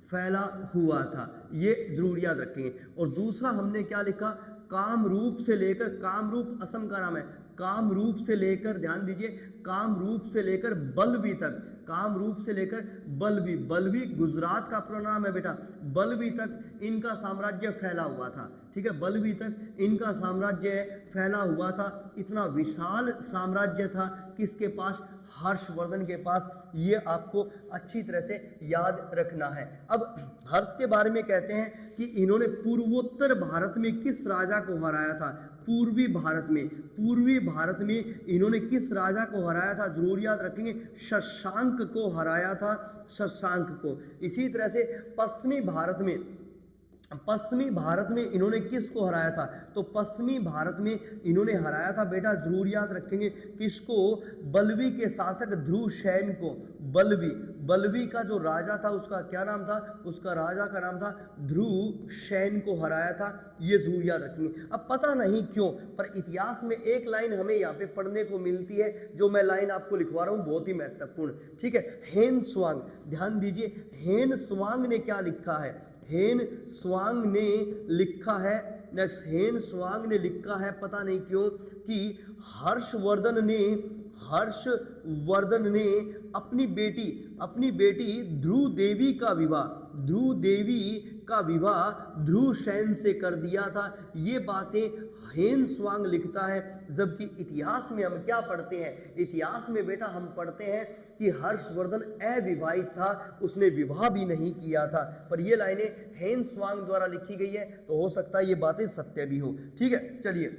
फैला हुआ था, ये जरूर याद रखेंगे। और दूसरा हमने क्या लिखा, कामरूप से लेकर, कामरूप असम का नाम है, कामरूप से लेकर, ध्यान दीजिए, कामरूप से लेकर बल्लवी तक, कामरूप से लेकर बल्लवी, बल्लवी गुजरात का पूरा नाम है बेटा, बल्लवी तक इनका साम्राज्य फैला हुआ था। ठीक है, बल्लवी तक इनका साम्राज्य फैला हुआ था। इतना विशाल साम्राज्य था किसके पास? हर्षवर्धन के पास। ये आपको अच्छी तरह से याद रखना है। अब हर्ष के बारे में कहते हैं कि इन्होंने पूर्वोत्तर भारत में किस राजा को हराया था? पूर्वी भारत में इन्होंने किस राजा को हराया था? जरूर याद रखेंगे, शशांक को हराया था, शशांक को। इसी तरह से पश्चिमी भारत में इन्होंने किसको हराया था? तो पश्चिमी भारत में इन्होंने हराया था बेटा, जरूर याद रखेंगे, किसको? बल्लवी के शासक ध्रुवसेन को। बल्लवी का जो राजा था उसका क्या नाम था? उसका राजा का नाम था ध्रुवसेन को हराया था, ये जरूर याद रखेंगे। अब पता नहीं क्यों पर इतिहास में एक लाइन हमें यहाँ पे पढ़ने को मिलती है, जो मैं लाइन आपको लिखवा रहा हूँ, बहुत ही महत्वपूर्ण। ठीक है, हेन स्वांग, ध्यान दीजिए, हेन स्वांग ने क्या लिखा है? हेन स्वांग ने लिखा है, नेक्स्ट, हेन स्वांग ने लिखा है, पता नहीं क्यों, कि हर्षवर्धन ने अपनी बेटी ध्रुव देवी का विवाह ध्रुवसेन से कर दिया था। ये बातें हेन स्वांग लिखता है। जबकि इतिहास में हम क्या पढ़ते हैं? इतिहास में बेटा हम पढ़ते हैं कि हर्षवर्धन अविवाहित था, उसने विवाह भी नहीं किया था। पर ये लाइनें हेन स्वांग द्वारा लिखी गई है, तो हो सकता है ये बातें सत्य भी हो। ठीक है, चलिए,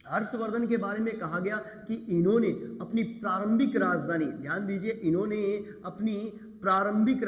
हर्षवर्धन के बारे में कहा गया कि इन्होंने अपनी प्रारंभिक राजधानी, ध्यान दीजिए, इन्होंने अपनी प्रारंभिक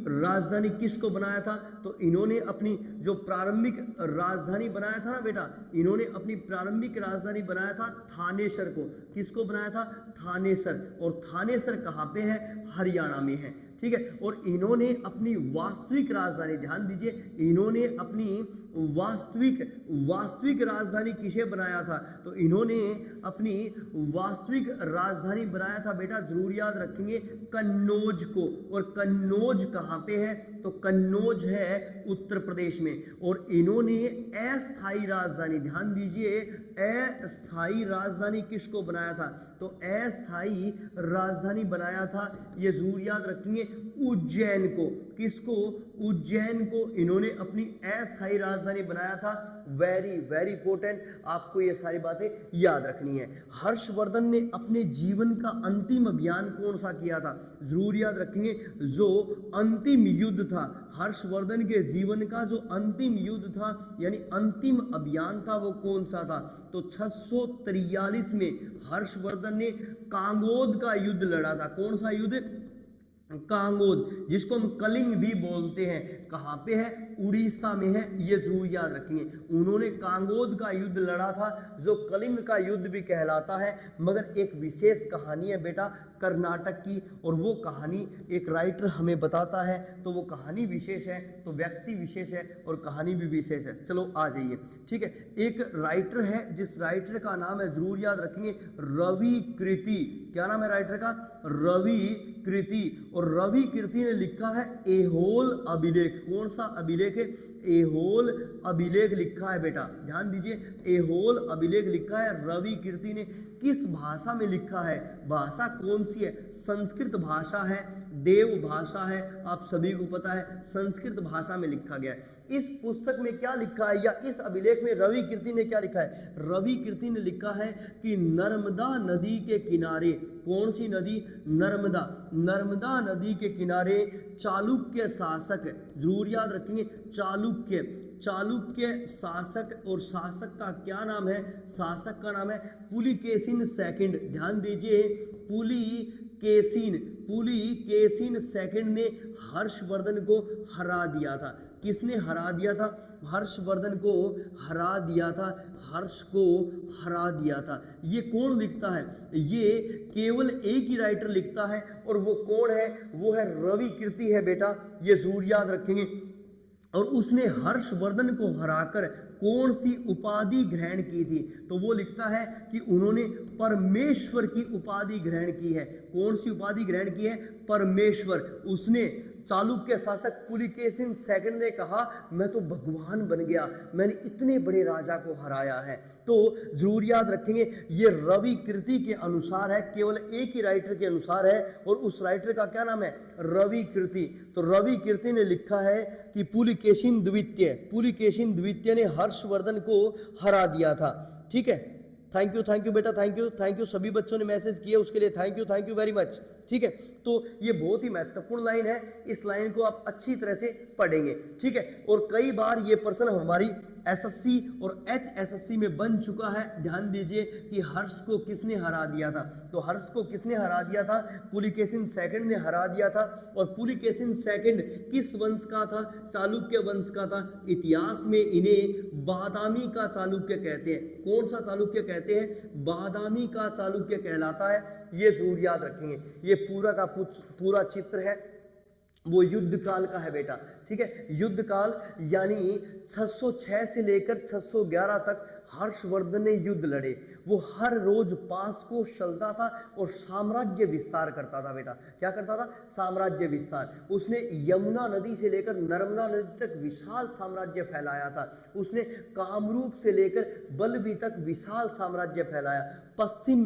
राजधानी किसको बनाया था? तो इन्होंने अपनी जो प्रारंभिक राजधानी बनाया था ना बेटा, इन्होंने अपनी प्रारंभिक राजधानी बनाया था थानेसर को। किसको बनाया था? थानेसर। और थानेसर कहाँ पे है? हरियाणा में है। ठीक है, और इन्होंने अपनी वास्तविक राजधानी, ध्यान दीजिए, इन्होंने अपनी वास्तविक राजधानी किसे बनाया था? तो इन्होंने अपनी वास्तविक राजधानी बनाया था बेटा, जरूर याद रखेंगे, कन्नौज को। और कन्नौज कहाँ पे है? तो कन्नौज है उत्तर प्रदेश में। और इन्होंने अस्थाई राजधानी, ध्यान दीजिए, अस्थाई राजधानी किसको बनाया था? तो अस्थाई राजधानी बनाया था, ये जरूर याद रखेंगे, उज्जैन को। किसको? उज्जैन को इन्होंने अपनी अस्थाई राजधानी बनाया था। वेरी वेरी इंपॉर्टेंट, आपको ये सारी बातें याद रखनी है। हर्षवर्धन ने अपने जीवन का अंतिम अभियान कौन सा किया था? जरूर याद रखेंगे, जो अंतिम युद्ध था, हर्षवर्धन के जीवन का जो अंतिम युद्ध था यानी अंतिम अभियान था, वो कौन सा था? तो 643 में हर्षवर्धन ने कांगोद का युद्ध लड़ा था। कौन सा युद्ध? कांगोद, जिसको हम कलिंग भी बोलते हैं। कहाँ पे है? उड़ीसा में है, ये जरूर याद रखेंगे। उन्होंने कांगोद का युद्ध लड़ा था, जो कलिंग का युद्ध भी कहलाता है। मगर एक विशेष कहानी है बेटा कर्नाटक की, और वो कहानी एक राइटर हमें बताता है, तो वो कहानी विशेष है, तो व्यक्ति विशेष है और कहानी भी विशेष है। चलो आ जाइए, ठीक है। एक राइटर है, जिस राइटर का नाम है, जरूर याद रखेंगे, रवि कृति। क्या नाम है राइटर का? रवि कृति। और रवि कृति ने लिखा है ऐहोल अभिलेख। कौन सा अभिलेख है? ऐहोल अभिलेख लिखा है बेटा, ध्यान दीजिए, ऐहोल अभिलेख लिखा है रवि कृति ने। किस भाषा में लिखा है? भाषा कौन सी है? संस्कृत भाषा है, देव भाषा है, आप सभी को पता है, संस्कृत भाषा में लिखा गया है। इस पुस्तक में क्या लिखा है, या इस अभिलेख में रवि कृति ने क्या लिखा है? रवि कृति ने लिखा है कि नर्मदा नदी के किनारे, कौन सी नदी? नर्मदा नदी के किनारे चालुक्य शासक, जरूर याद रखेंगे, चालुक्य शासक, और शासक का क्या नाम है? शासक का नाम है पुलिकेशिन सेकंड। ध्यान दीजिए, पुलिकेशिन पुलिकेशिन सेकंड ने हर्षवर्धन को हरा दिया था। किसने हरा दिया था? हर्षवर्धन को हरा दिया था, हर्ष को हरा दिया था। ये कौन लिखता है? ये केवल एक ही राइटर लिखता है, और वो कौन है? वो है रवि कीर्ति है बेटा, ये जरूर याद रखेंगे। और उसने हर्षवर्धन को हराकर कौन सी उपाधि ग्रहण की थी? तो वो लिखता है कि उन्होंने परमेश्वर की उपाधि ग्रहण की है। कौन सी उपाधि ग्रहण की है? परमेश्वर। उसने, चालुक्य शासक पुलिकेशिन सेकंड ने कहा मैं तो भगवान बन गया, मैंने इतने बड़े राजा को हराया है। तो जरूर याद रखेंगे ये रवि कीर्ति के अनुसार है, केवल एक ही राइटर के अनुसार है, और उस राइटर का क्या नाम है? रवि कीर्ति। तो रवि कीर्ति ने लिखा है कि पुलिकेशिन द्वितीय ने हर्षवर्धन को हरा दिया था। ठीक है, थैंक यू बेटा, थैंक यू सभी बच्चों ने मैसेज किया, उसके लिए थैंक यू वेरी मच। ठीक है, तो ये बहुत ही महत्वपूर्ण लाइन है, इस लाइन को आप अच्छी तरह से पढ़ेंगे। ठीक है, और कई बार ये प्रश्न हमारी एसएससी और एचएसएससी में बन चुका है। ध्यान दीजिए कि हर्ष को किसने हरा दिया था? तो हर्ष को किसने हरा दिया था? पुलिकेशिन सेकंड ने हरा दिया था। और पुलिकेशिन सेकंड किस वंश का था? चालुक्य वंश का था। इतिहास में इन्हें बादामी का चालुक्य कहते हैं। कौन सा चालुक्य कहते हैं? बादामी का चालुक्य कहलाता है, ये जरूर याद रखेंगे। ये पूरा का पूरा चित्र है, वो युद्ध काल का है बेटा। ठीक है, युद्ध काल यानी 606 से लेकर 611 तक हर्षवर्धन ने युद्ध लड़े। वो हर रोज 5 कोस चलता था और साम्राज्य विस्तार करता था बेटा। क्या करता था? साम्राज्य विस्तार। उसने यमुना नदी से लेकर नर्मदा नदी तक विशाल साम्राज्य फैलाया था। उसने कामरूप से लेकर बल्लभी तक विशाल साम्राज्य फैलाया। पश्चिम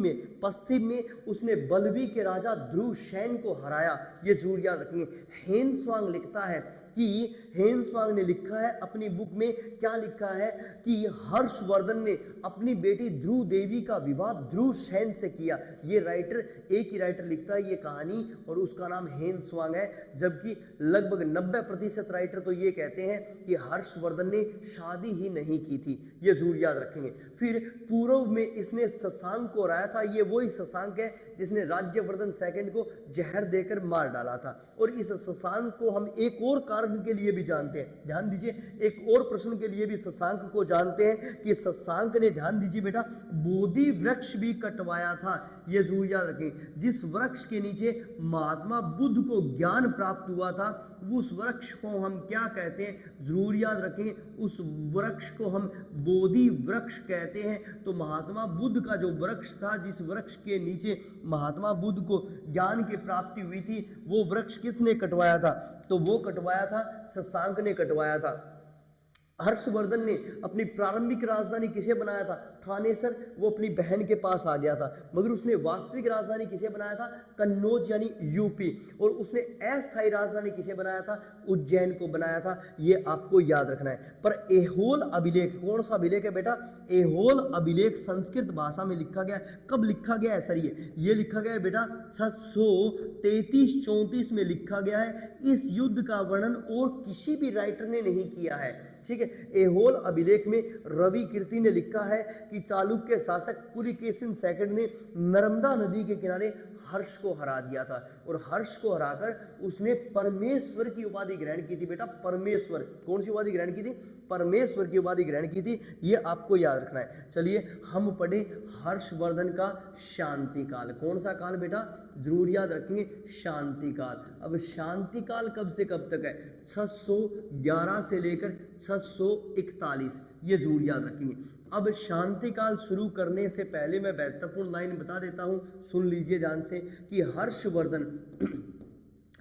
में उसने बल्लभी के राजा ध्रुवसेन को हराया, ये जरूर याद रखेंगे। हेनस्वांग लिखता है कि हेनस्वांग ने लिखा है अपनी बुक में, क्या लिखा है कि हर्षवर्धन ने अपनी बेटी ध्रुव देवी का विवाह ध्रुवसेन से किया। ये राइटर, एक ही राइटर लिखता है ये कहानी, और उसका नाम हेनस्वांग है। जबकि लगभग 90% राइटर तो ये कहते हैं कि हर्षवर्धन ने शादी ही नहीं की थी, ये जरूर याद रखेंगे। फिर पूर्व में इसने शशांक को हराया था। ये वही शशांक है जिसने राज्यवर्धन सेकंड को जहर देकर मार डाला था। और इस शशांक को हम एक और कारण के लिए भी जानते हैं। ध्यान दीजिए, एक और प्रश्न के लिए भी शशांक को जानते हैं कि शशांक ने, ध्यान दीजिए बेटा, बोधि वृक्ष भी कटवाया था, ये जरूर याद रखें। जिस वृक्ष के नीचे महात्मा बुद्ध को ज्ञान प्राप्त हुआ था, उस वृक्ष को हम क्या कहते हैं? जरूर याद रखें, उस वृक्ष को हम बोधि वृक्ष कहते हैं। तो महात्मा बुद्ध का जो वृक्ष था, जिस वृक्ष के नीचे महात्मा बुद्ध को ज्ञान की प्राप्ति हुई थी, वो वृक्ष किसने कटवाया था? तो वो कटवाया था, शशांक ने कटवाया था। हर्षवर्धन ने अपनी प्रारंभिक राजधानी किसे बनाया था? थानेसर, वो अपनी बहन के पास आ गया था। मगर उसने वास्तविक राजधानी किसे बनाया था? कन्नौज यानी यूपी। और उसने अस्थायी राजधानी किसे बनाया था? उज्जैन को बनाया था, ये आपको याद रखना है। पर ऐहोल अभिलेख, कौन सा अभिलेख है बेटा? ऐहोल अभिलेख संस्कृत भाषा में लिखा गया। कब लिखा गया है सर? ये लिखा गया है बेटा 633-34 में लिखा गया है। इस युद्ध का वर्णन और किसी भी राइटर ने नहीं किया है। ठीक है, ऐहोल अभिलेख में रवि कीर्ति ने लिखा है कि चालुक्य शासक पुलिकेशिन सेकंड ने नर्मदा नदी के किनारे हर्ष को हरा दिया था। और हर्ष को हराकर उसने परमेश्वर की उपाधि ग्रहण की थी बेटा। परमेश्वर, कौन सी उपाधि ग्रहण की थी? परमेश्वर की उपाधि ग्रहण की थी, ये आपको याद रखना है। चलिए हम पढ़े हर्षवर्धन का शांति काल। कौन सा काल बेटा? जरूर याद रखेंगे, शांति काल। अब शांति काल कब से कब तक है? 611 से लेकर 641, ये जरूर याद रखेंगे। अब शांति काल शुरू करने से पहले मैं महत्वपूर्ण लाइन बता देता हूं, सुन लीजिए ध्यान से, कि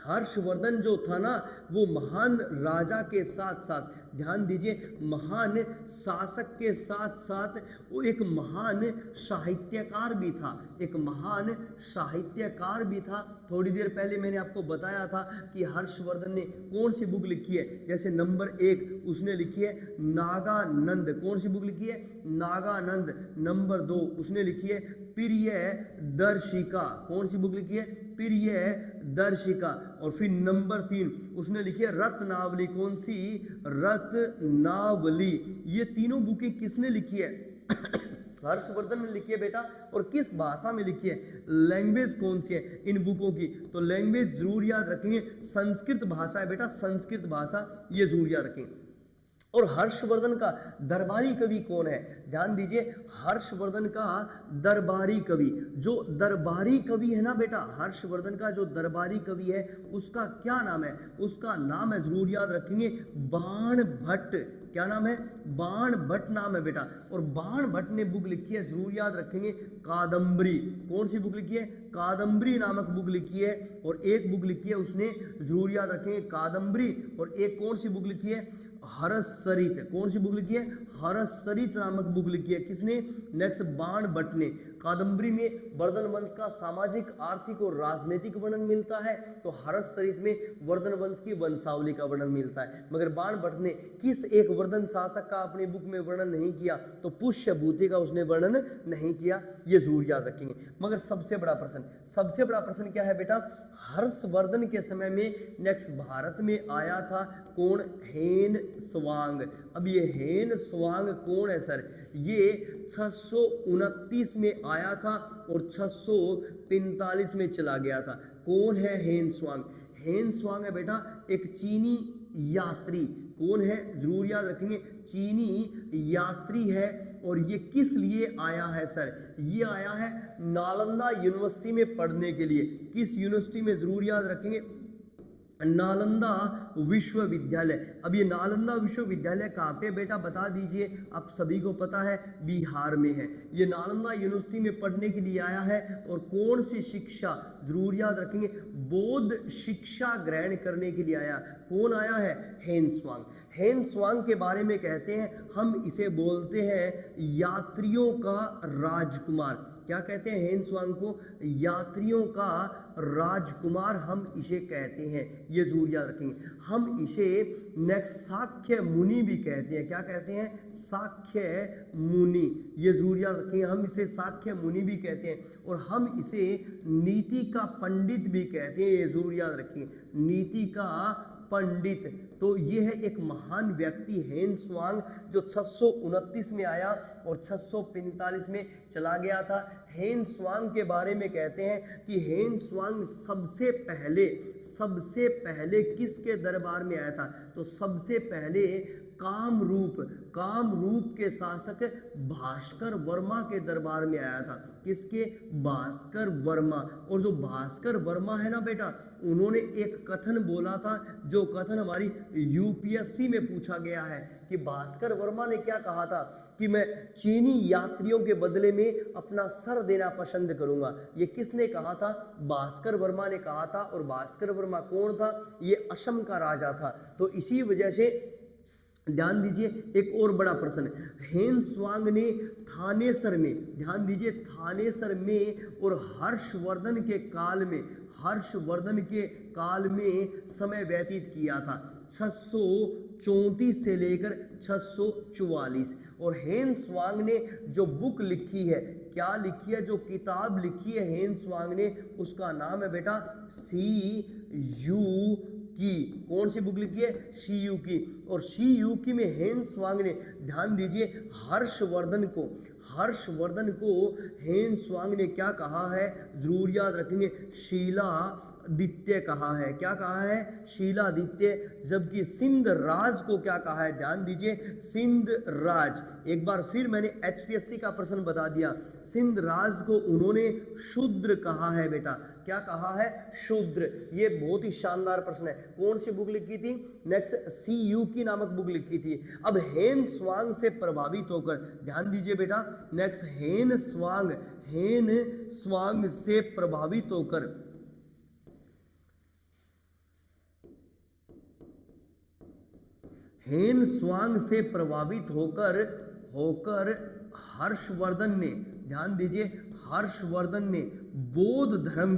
हर्षवर्धन जो था ना, वो महान राजा के साथ साथ, ध्यान दीजिए, महान शासक के साथ साथ वो एक महान साहित्यकार भी था। एक महान साहित्यकार भी था। थोड़ी देर पहले मैंने आपको बताया था कि हर्षवर्धन ने कौन सी बुक लिखी है। जैसे नंबर 1 उसने लिखी है नागानंद। कौन सी बुक लिखी है? नागानंद। नंबर 2 उसने लिखी है प्रियदर्शिका। कौन सी बुक लिखी है? प्रियदर्शिका। और फिर नंबर 3 उसने लिखी है रत्नावली। कौन सी? रत्नावली। ये तीनों बुकें किसने लिखी है? हर्षवर्धन ने लिखी है बेटा, और किस भाषा में लिखी है, लैंग्वेज कौन सी है इन बुकों की, तो लैंग्वेज जरूर याद रखेंगे, संस्कृत भाषा है बेटा, संस्कृत भाषा, ये जरूर याद रखेंगे। और हर्षवर्धन का दरबारी कवि कौन है, ध्यान दीजिए, हर्षवर्धन का दरबारी कवि, जो दरबारी कवि है ना बेटा, हर्षवर्धन का जो दरबारी कवि है उसका क्या नाम है, उसका नाम है, जरूर याद रखेंगे, बाण भट्ट। क्या नाम है, बाण भट्ट नाम है बेटा। और बाण भट्ट ने बुक लिखी है, जरूर याद रखेंगे, कादम्बरी। कौन सी बुक लिखी है, कादम्बरी नामक बुक लिखी है। और एक बुक लिखी है उसने, जरूर याद रखेंगे, कादम्बरी। और एक कौन सी बुक लिखी है, हरसरित। कौन सी बुक लिखी है, हरसरित नामक बुक लिखी है, किसने, नेक्स्ट बाण भट्ट ने। कादम्बरी में वर्धन वंश का सामाजिक, आर्थिक और राजनीतिक वर्णन मिलता है, तो हरसरित में वर्धन वंश की वंशावली का वर्णन मिलता है। मगर बाण भट्ट ने किस एक वर्धन शासक का अपनी बुक में वर्णन नहीं किया, तो पुष्यभूति का उसने वर्णन नहीं किया, ये जरूर याद रखेंगे। मगर सबसे बड़ा प्रश्न क्या है बेटा, हर्षवर्धन के समय में नेक्स्ट भारत में आया था कौन, हेन स्वांग। अब ये हेन स्वांग कौन है सर, ये 629 में आया था और 645 में चला गया था। कौन है हेन स्वांग, हेन स्वांग है बेटा एक चीनी यात्री। कौन है, जरूर याद रखेंगे, चीनी यात्री है। और ये किस लिए आया है सर, ये आया है नालंदा यूनिवर्सिटी में पढ़ने के लिए। किस यूनिवर्सिटी में, जरूर याद रखेंगे, नालंदा विश्वविद्यालय। अब ये नालंदा विश्वविद्यालय कहाँ पे बेटा बता दीजिए, आप सभी को पता है बिहार में है। ये नालंदा यूनिवर्सिटी में पढ़ने के लिए आया है। और कौन सी शिक्षा, जरूर याद रखेंगे, बौद्ध शिक्षा ग्रहण करने के लिए आया। कौन आया है, हेन स्वांग। हेन स्वांग के बारे में कहते हैं, हम इसे बोलते हैं यात्रियों का राजकुमार। क्या कहते हैं हेन स्वांग को, यात्रियों का राजकुमार हम इसे कहते हैं, ये जरूर याद रखेंगे। हम इसे नेक्स्ट साक्य मुनि भी कहते हैं। क्या कहते हैं, साक्य मुनि, ये जरूर याद रखेंगे, हम इसे साक्य मुनि भी कहते हैं। और हम इसे नीति का पंडित भी कहते हैं, ये जरूर याद रखेंगे, नीति का पंडित। तो ये है एक महान व्यक्ति हेन स्वांग, जो 629 में आया और 645 में चला गया था। हेन स्वांग के बारे में कहते हैं कि हेन स्वांग सबसे पहले किसके दरबार में आया था, तो सबसे पहले कामरूप के शासक भास्कर वर्मा के दरबार में आया था। किसके, भास्कर वर्मा। और जो भास्कर वर्मा है ना बेटा, उन्होंने एक कथन बोला था, जो कथन हमारी यूपीएससी में पूछा गया है, कि भास्कर वर्मा ने क्या कहा था, कि मैं चीनी यात्रियों के बदले में अपना सर देना पसंद करूंगा। ये किसने कहा था, भास्कर वर्मा ने कहा था। और भास्कर वर्मा कौन था, ये असम का राजा था। तो इसी वजह से ध्यान दीजिए, एक और बड़ा प्रश्न, हेन स्वांग ने थानेसर में, ध्यान दीजिए, थानेसर में और हर्षवर्धन के काल में समय व्यतीत किया था, 634 से लेकर 644। और हेन स्वांग ने जो बुक लिखी है, क्या लिखी है, जो किताब लिखी है हेन स्वांग ने, उसका नाम है बेटा CU की। कौन सी बुक लिखी है, CU की। और CU की में हेन स्वांग ने, ध्यान दीजिए, हर्षवर्धन को हेन स्वांग ने क्या कहा है, जरूर याद रखेंगे, शीलादित्य कहा है। क्या कहा है, शीलादित्य। जबकि सिंध राज को क्या कहा है, ध्यान दीजिए, सिंध राज। एक बार फिर मैंने HPSC का प्रश्न बता दिया, सिंध राज को उन्होंने शूद्र कहा है बेटा। क्या कहा है, शूद्र। ये बहुत ही शानदार प्रश्न है। कौन सी बुक लिखी थी, नेक्स्ट CU की नामक बुक लिखी थी। अब हेन स्वांग से प्रभावित होकर, ध्यान दीजिए बेटा, नेक्स्ट हेन स्वांग से प्रभावित होकर हेन स्वांग से प्रभावित होकर हर्षवर्धन ने, ध्यान दीजिए, हर्षवर्धन ने बौद्ध धर्म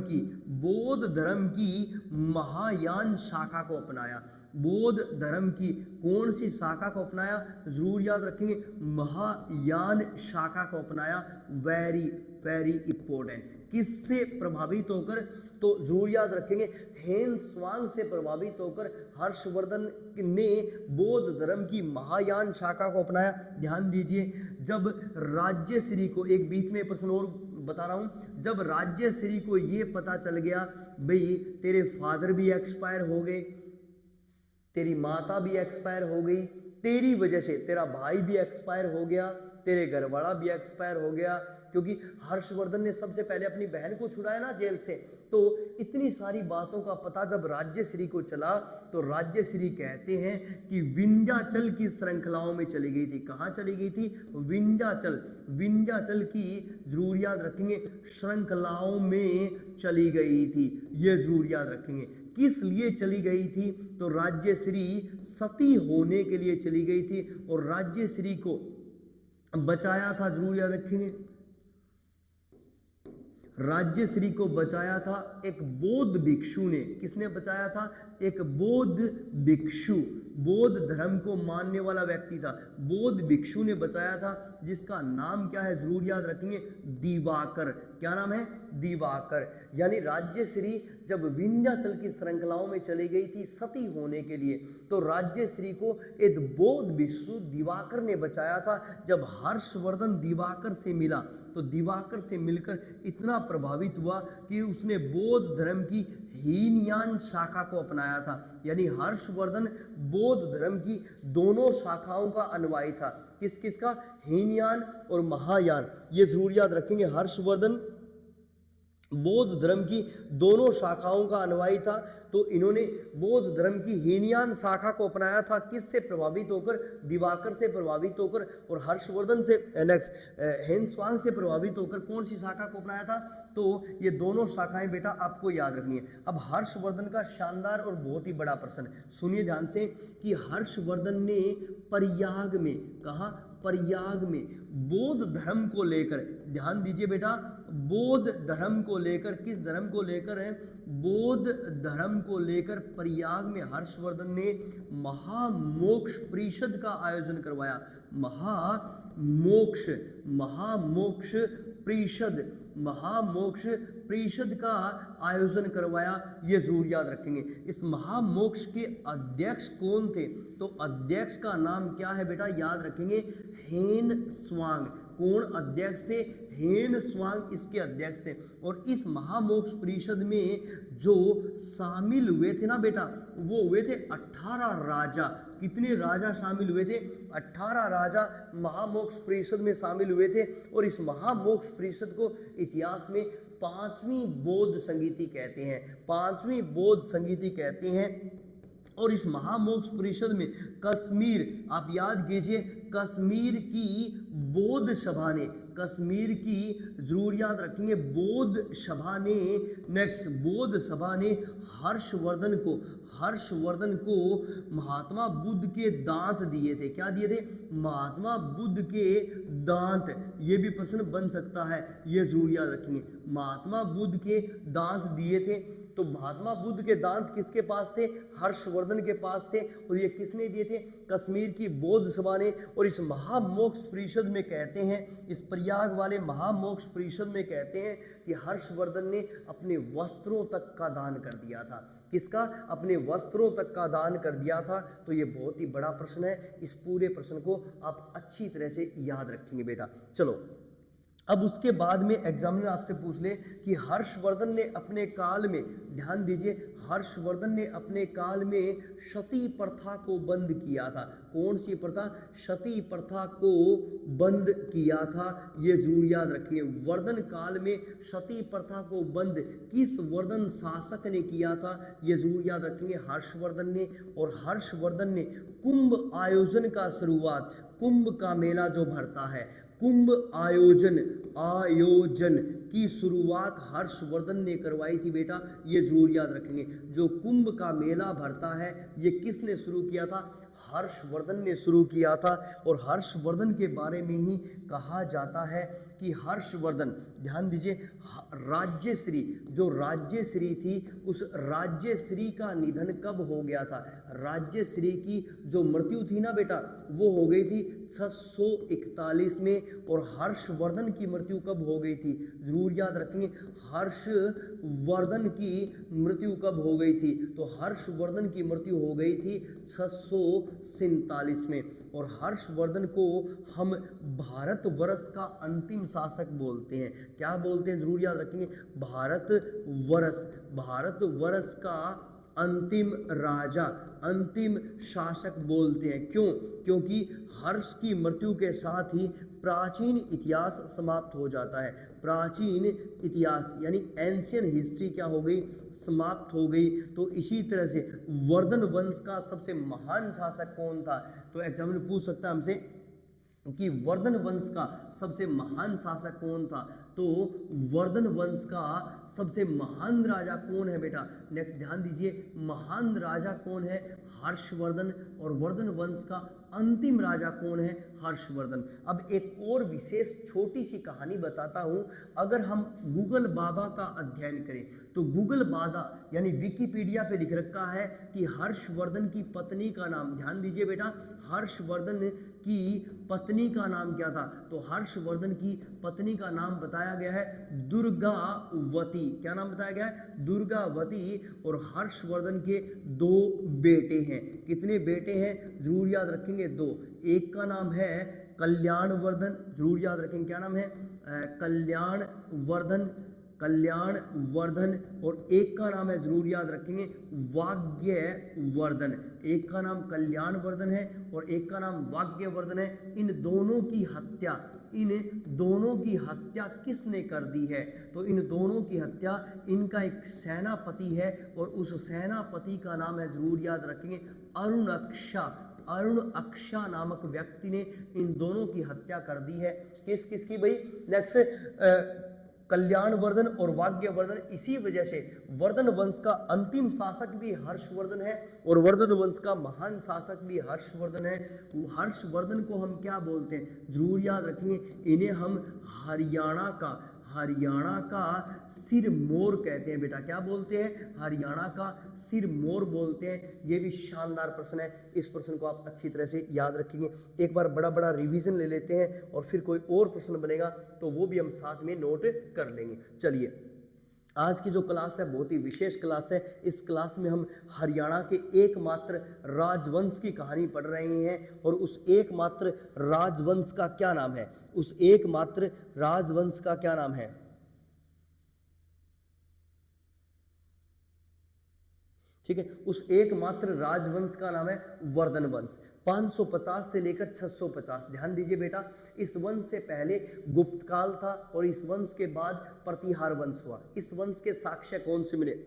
की महायान शाखा को अपनाया। बौद्ध धर्म की कौन सी शाखा को अपनाया, जरूर याद रखेंगे, महायान शाखा को अपनाया। Very very important. किससे प्रभावित होकर, तो जरूर याद रखेंगे हेन स्वांग से प्रभावित होकर हर्षवर्धन ने बौद्ध धर्म की महायान शाखा को अपनाया। ध्यान दीजिए, जब राज्यश्री को, एक बीच में प्रश्न और बता रहा हूं, जब राज्यश्री को ये पता चल गया भाई तेरे फादर भी एक्सपायर हो गए, तेरी माता भी एक्सपायर हो गई, तेरी वजह से तेरा भाई भी एक्सपायर हो गया, तेरे घरवाला भी एक्सपायर हो गया, क्योंकि हर्षवर्धन ने सबसे पहले अपनी बहन को छुड़ाया ना जेल से। तो इतनी सारी बातों का पता जब राज्यश्री को चला तो राज्यश्री कहते हैं कि विंध्याचल की श्रृंखलाओं में चली गई थी। कहाँ चली गई थी? विंध्याचल, विंध्याचल की जरूर याद रखेंगे श्रृंखलाओं में चली गई थी, ये जरूर याद रखेंगे। किस लिए चली गई थी? तो राज्यश्री सती होने के लिए चली गई थी और राज्यश्री को बचाया था, जरूर याद रखेंगे, राज्यश्री को बचाया था एक बौद्ध भिक्षु ने। किसने बचाया था? एक बौद्ध भिक्षु, बौद्ध धर्म को मानने वाला व्यक्ति था, बौद्ध भिक्षु ने बचाया था, जिसका नाम क्या है? जरूर याद रखेंगे, दिवाकर। क्या नाम है? दिवाकर। यानी राज्यश्री जब विंध्याचल की श्रृंखलाओं में चली गई थी सती होने के लिए, तो राज्यश्री को एक बौद्ध भिक्षु दिवाकर ने बचाया था। जब हर्षवर्धन दिवाकर से मिला तो दिवाकर से मिलकर इतना प्रभावित हुआ कि उसने बौद्ध धर्म की हीनयान शाखा को अपनाया था। यानी हर्षवर्धन बौद्ध धर्म की दोनों शाखाओं का अनुयायी था। किस किस का? हीनयान और महायान। ये जरूर याद रखेंगे, हर्षवर्धन बौद्ध धर्म की दोनों शाखाओं का अनुयायी था। तो इन्होंने बौद्ध धर्म की हीनयान शाखा को अपनाया था। किससे प्रभावित होकर? दिवाकर से प्रभावित होकर। और हर्षवर्धन से नेक्स्ट हेनस्वांग से प्रभावित होकर कौन सी शाखा को अपनाया था? तो ये दोनों शाखाएं बेटा आपको याद रखनी है। अब हर्षवर्धन का शानदार और बहुत ही बड़ा प्रश्न सुनिए ध्यान से कि हर्षवर्धन ने प्रयाग में, कहा? प्रयाग में बौद्ध धर्म को लेकर, ध्यान दीजिए बेटा, बौद्ध धर्म को लेकर, किस धर्म को लेकर है? बौद्ध धर्म को लेकर प्रयाग में हर्षवर्धन ने महामोक्ष परिषद का आयोजन करवाया। महामोक्ष, महामोक्ष परिषद, महामोक्ष परिषद का आयोजन करवाया। ये जरूर याद रखेंगे। इस महामोक्ष के अध्यक्ष कौन थे? तो अध्यक्ष का नाम क्या है बेटा? याद रखेंगे, हेन स्वांग। कौन अध्यक्ष थे? हेन स्वांग इसके अध्यक्ष थे। और इस महामोक्ष परिषद में जो शामिल हुए थे ना बेटा, वो हुए थे 18 राजा। कितने राजा शामिल हुए थे? 18 राजा महामोक्ष परिषद में शामिल हुए थे। और इस महामोक्ष परिषद को इतिहास में 5वीं बौद्ध संगीति कहते हैं, 5वीं बौद्ध संगीति कहते हैं। और इस महामोक्ष परिषद में कश्मीर, आप याद कीजिए, कश्मीर की बौद्ध सभा ने, कश्मीर की जरूर याद रखेंगे बौद्ध सभा ने, नेक्स्ट बौद्ध सभा ने हर्षवर्धन को महात्मा बुद्ध के दांत दिए थे। क्या दिए थे? महात्मा बुद्ध के दांत। ये भी प्रश्न बन सकता है, ये जरूर याद रखेंगे। महात्मा बुद्ध के दांत दिए थे। तो महात्मा बुद्ध के दांत किसके पास थे? हर्षवर्धन के पास थे। और ये किसने दिए थे? कश्मीर की बौद्ध सभा ने। और इस महामोक्ष परिषद में कहते हैं, इस प्रयाग वाले महामोक्ष परिषद में कहते हैं कि हर्षवर्धन ने अपने वस्त्रों तक का दान कर दिया था। किसका? अपने वस्त्रों तक का दान कर दिया था। तो ये बहुत ही बड़ा प्रश्न है, इस पूरे प्रश्न को आप अच्छी तरह से याद रखेंगे बेटा। चलो, अब उसके बाद में एग्जामिनर आपसे पूछ ले कि हर्षवर्धन ने अपने काल में, ध्यान दीजिए, हर्षवर्धन ने अपने काल में सती प्रथा को बंद किया था। कौन सी प्रथा? सती प्रथा को बंद किया था। ये जरूर याद रखिए। वर्धन काल में सती प्रथा को बंद किस वर्धन शासक ने किया था? ये जरूर याद रखेंगे, हर्षवर्धन ने। और हर्षवर्धन ने कुंभ आयोजन का शुरुआत, कुंभ का मेला जो भरता है, कुंभ आयोजन की शुरुआत हर्षवर्धन ने करवाई थी बेटा। ये जरूर याद रखेंगे। जो कुंभ का मेला भरता है ये किसने शुरू किया था? हर्षवर्धन ने शुरू किया था। और हर्षवर्धन के बारे में ही कहा जाता है कि हर्षवर्धन, ध्यान दीजिए, राज्यश्री, जो राज्यश्री थी उस राज्यश्री का निधन कब हो गया था? राज्यश्री की जो मृत्यु थी ना बेटा, वो हो गई थी 641 में। और हर्षवर्धन की मृत्यु कब हो गई थी, जरूर याद रखेंगे, हर्षवर्धन की मृत्यु कब हो गई थी, तो हर्षवर्धन की मृत्यु हो गई थी 647 में। और हर्षवर्धन को हम भारतवर्ष का अंतिम शासक बोलते हैं। क्या बोलते हैं, जरूर याद रखेंगे, भारतवर्ष का अंतिम राजा, अंतिम शासक बोलते हैं। क्यों, क्योंकि हर्ष की मृत्यु के साथ ही प्राचीन इतिहास समाप्त हो जाता है। प्राचीन इतिहास यानी एंशियन हिस्ट्री क्या हो गई, समाप्त हो गई। तो इसी तरह से वर्धन वंश का सबसे महान शासक कौन था, तो एग्जाम में पूछ सकता है हमसे कि वर्धन वंश का सबसे महान शासक कौन था, तो वर्धन वंश का सबसे महान राजा कौन है बेटा, नेक्स्ट ध्यान दीजिए, महान राजा कौन है, हर्षवर्धन। और वर्धन वंश का अंतिम राजा कौन है, हर्षवर्धन। अब एक और विशेष छोटी सी कहानी बताता हूं। अगर हम गूगल बाबा का अध्ययन करें तो गूगल बाबा यानी विकिपीडिया पे लिख रखा है कि हर्षवर्धन की पत्नी का नाम, ध्यान दीजिए बेटा, हर्षवर्धन की पत्नी का नाम क्या था, तो हर्षवर्धन की पत्नी का नाम बताया गया है दुर्गावती। क्या नाम बताया गया है, दुर्गावती। और हर्षवर्धन के 2 बेटे हैं। कितने बेटे हैं, जरूर याद रखेंगे, 2। एक का नाम है कल्याणवर्धन, जरूर याद रखेंगे, क्या नाम है, कल्याणवर्धन। और एक का नाम है, जरूर याद रखेंगे, वाग्यवर्धन। एक का नाम कल्याणवर्धन है और एक का नाम वाग्यवर्धन है। इन दोनों की हत्या किसने कर दी है, तो इन दोनों की हत्या इनका एक सेनापति है और उस सेनापति का नाम है, जरूर याद रखेंगे, अरुण अक्षा नामक व्यक्ति ने इन दोनों की हत्या कर दी है। किसकी भाई, नेक्स्ट कल्याणवर्धन और वाग्यवर्धन। इसी वजह से वर्धन वंश का अंतिम शासक भी हर्षवर्धन है और वर्धन वंश का महान शासक भी हर्षवर्धन है। हर्षवर्धन को हम क्या बोलते हैं, जरूर याद रखेंगे, इन्हें हम हरियाणा का सिरमौर कहते हैं बेटा। क्या बोलते हैं, हरियाणा का सिरमौर बोलते हैं। ये भी शानदार प्रश्न है, इस प्रश्न को आप अच्छी तरह से याद रखेंगे। एक बार बड़ा रिवीजन ले लेते हैं और फिर कोई और प्रश्न बनेगा तो वो भी हम साथ में नोट कर लेंगे। चलिए, आज की जो क्लास है बहुत ही विशेष क्लास है। इस क्लास में हम हरियाणा के एकमात्र राजवंश की कहानी पढ़ रहे हैं और उस एकमात्र राजवंश का क्या नाम है, उस एकमात्र राजवंश का क्या नाम है, ठीक है, उस एकमात्र राजवंश का नाम है वर्धन वंश। 550 से लेकर 650, ध्यान दीजिए बेटा, इस वंश से पहले गुप्त काल था और इस वंश के बाद प्रतिहार वंश हुआ। इस वंश के साक्ष्य कौन से मिले,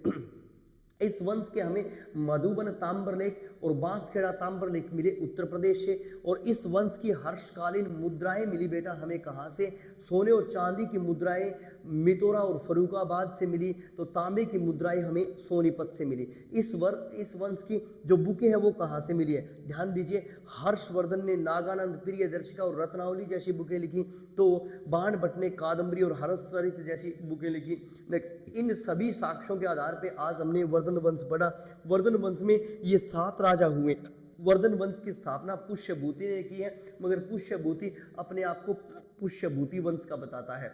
इस वंश के हमें मधुबन ताम्रलेख और बांसखेड़ा ताम्रलेख मिले उत्तर प्रदेश से। और इस वंश की हर्षकालीन मुद्राएं मिली बेटा हमें कहाँ से, सोने और चांदी की मुद्राएं मितोरा और फरुखाबाद से मिली, तो तांबे की मुद्राएं हमें सोनीपत से मिली। इस वंश की जो बुकें हैं वो कहाँ से मिली है, ध्यान दीजिए, हर्षवर्धन ने नागानंद, प्रियदर्शिका और रत्नावली जैसी बुकें लिखी, तो बाण भट्ट ने कादम्बरी और हर्षचरित जैसी बुकें लिखी। नेक्स्ट, इन सभी साक्ष्यों के आधार पर आज हमने वर्धन वंश पढ़ा। वर्धन वंश में ये 7 राजा हुए। वर्धन वंश की स्थापना पुष्यभूति ने की है, मगर पुष्यभूति अपने आप को पुष्यभूति वंश का बताता है।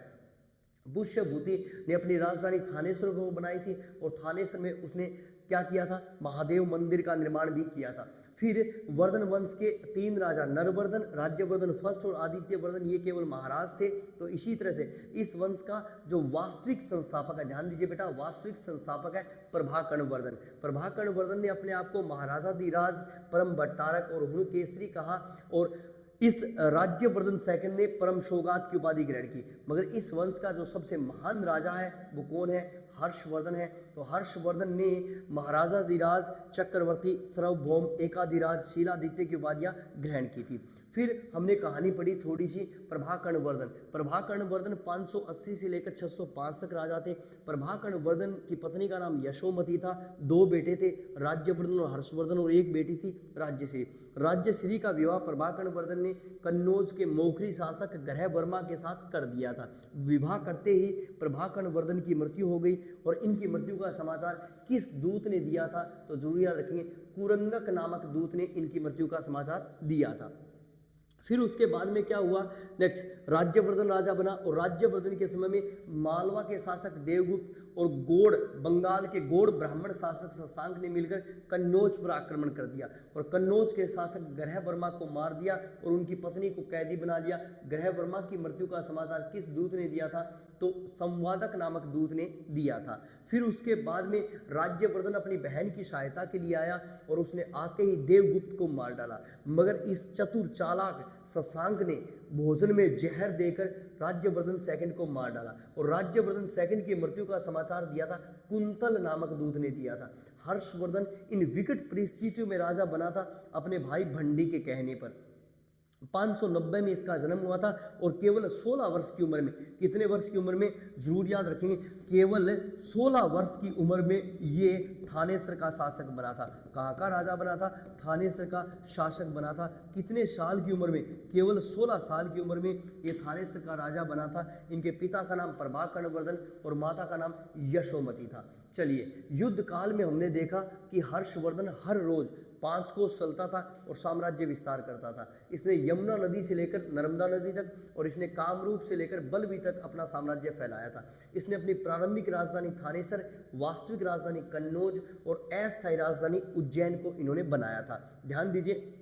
पुष्यभूति ने अपनी राजधानी थानेश्वर को बनाई थी और थानेश्वर में उसने क्या किया था, महादेव मंदिर का निर्माण भी किया था। फिर वर्धन वंश के 3 राजा, नरवर्धन, राज्यवर्धन फर्स्ट और आदित्यवर्धन, ये केवल महाराज थे। तो इसी तरह से इस वंश का जो वास्तविक संस्थापक है, ध्यान दीजिए बेटा, वास्तविक संस्थापक है प्रभाकर्ण वर्धन। प्रभाकर्ण वर्धन ने अपने आप को महाराजाधिराज, परम भट्टारक और हुणकेसरी कहा और इस राज्यवर्धन सेकंड ने परम सौगात की उपाधि ग्रहण की। मगर इस वंश का जो सबसे महान राजा है वो कौन है, हर्षवर्धन है। तो हर्षवर्धन ने महाराजाधिराज, चक्रवर्ती, सार्वभौम, एकाधिराज, शीलादित्य की उपाधियां ग्रहण की थी। फिर हमने कहानी पढ़ी थोड़ी सी प्रभाकर्ण वर्धन। प्रभाकर्ण वर्धन 580 से लेकर 605 तक राजा थे। प्रभाकर्ण वर्धन की पत्नी का नाम यशोमती था। 2 बेटे थे, राज्यवर्धन और हर्षवर्धन, और एक बेटी थी राज्यश्री। राज्यश्री का विवाह प्रभाकर्ण वर्धन ने कन्नौज के मौखरी शासक ग्रह वर्मा के साथ कर दिया था। विवाह करते ही प्रभाकर्ण वर्धन की मृत्यु हो गई और इनकी मृत्यु का समाचार किस दूत ने दिया था, तो जरूर याद रखेंगे, कुरंगक नामक दूत ने इनकी मृत्यु का समाचार दिया था। फिर उसके बाद में क्या हुआ, नेक्स्ट राज्यवर्धन राजा बना और राज्यवर्धन के समय में मालवा के शासक देवगुप्त और गोड़ बंगाल के गोड़ ब्राह्मण शासक शशांक ने मिलकर कन्नौज पर आक्रमण कर दिया और कन्नौज के शासक ग्रह वर्मा को मार दिया और उनकी पत्नी को कैदी बना लिया। ग्रह वर्मा की मृत्यु का समाचार किस दूत ने दिया था, तो संवादक नामक दूत ने दिया था। फिर उसके बाद में राज्यवर्धन अपनी बहन की सहायता के लिए आया और उसने आते ही देवगुप्त को मार डाला, मगर इस चतुर चालाक शशांक ने भोजन में जहर देकर राज्यवर्धन सेकंड को मार डाला और राज्यवर्धन सेकंड की मृत्यु का समाचार दिया था कुंतल नामक दूत ने दिया था। हर्षवर्धन इन विकट परिस्थितियों में राजा बना था अपने भाई भंडी के कहने पर। 590 में इसका जन्म हुआ था और केवल 16 वर्ष की उम्र में, कितने वर्ष की उम्र में, जरूर याद रखेंगे, केवल 16 वर्ष की उम्र में ये थानेसर का शासक बना था। कहाँ का राजा बना था, थानेसर का शासक बना था। कितने साल की उम्र में, केवल 16 साल की उम्र में ये थानेसर का राजा बना था। इनके पिता का नाम प्रभाकरवर्धन और माता का नाम यशोमती था। चलिए, युद्ध काल में हमने देखा कि हर्षवर्धन हर रोज 5 कोस चलता था और साम्राज्य विस्तार करता था। इसने यमुना नदी से लेकर नर्मदा नदी तक और इसने कामरूप से लेकर बल्लवी तक अपना साम्राज्य फैलाया था। इसने अपनी प्रारंभिक राजधानी थानेसर, वास्तविक राजधानी कन्नौज और अस्थायी राजधानी उज्जैन को इन्होंने बनाया था। ध्यान दीजिए,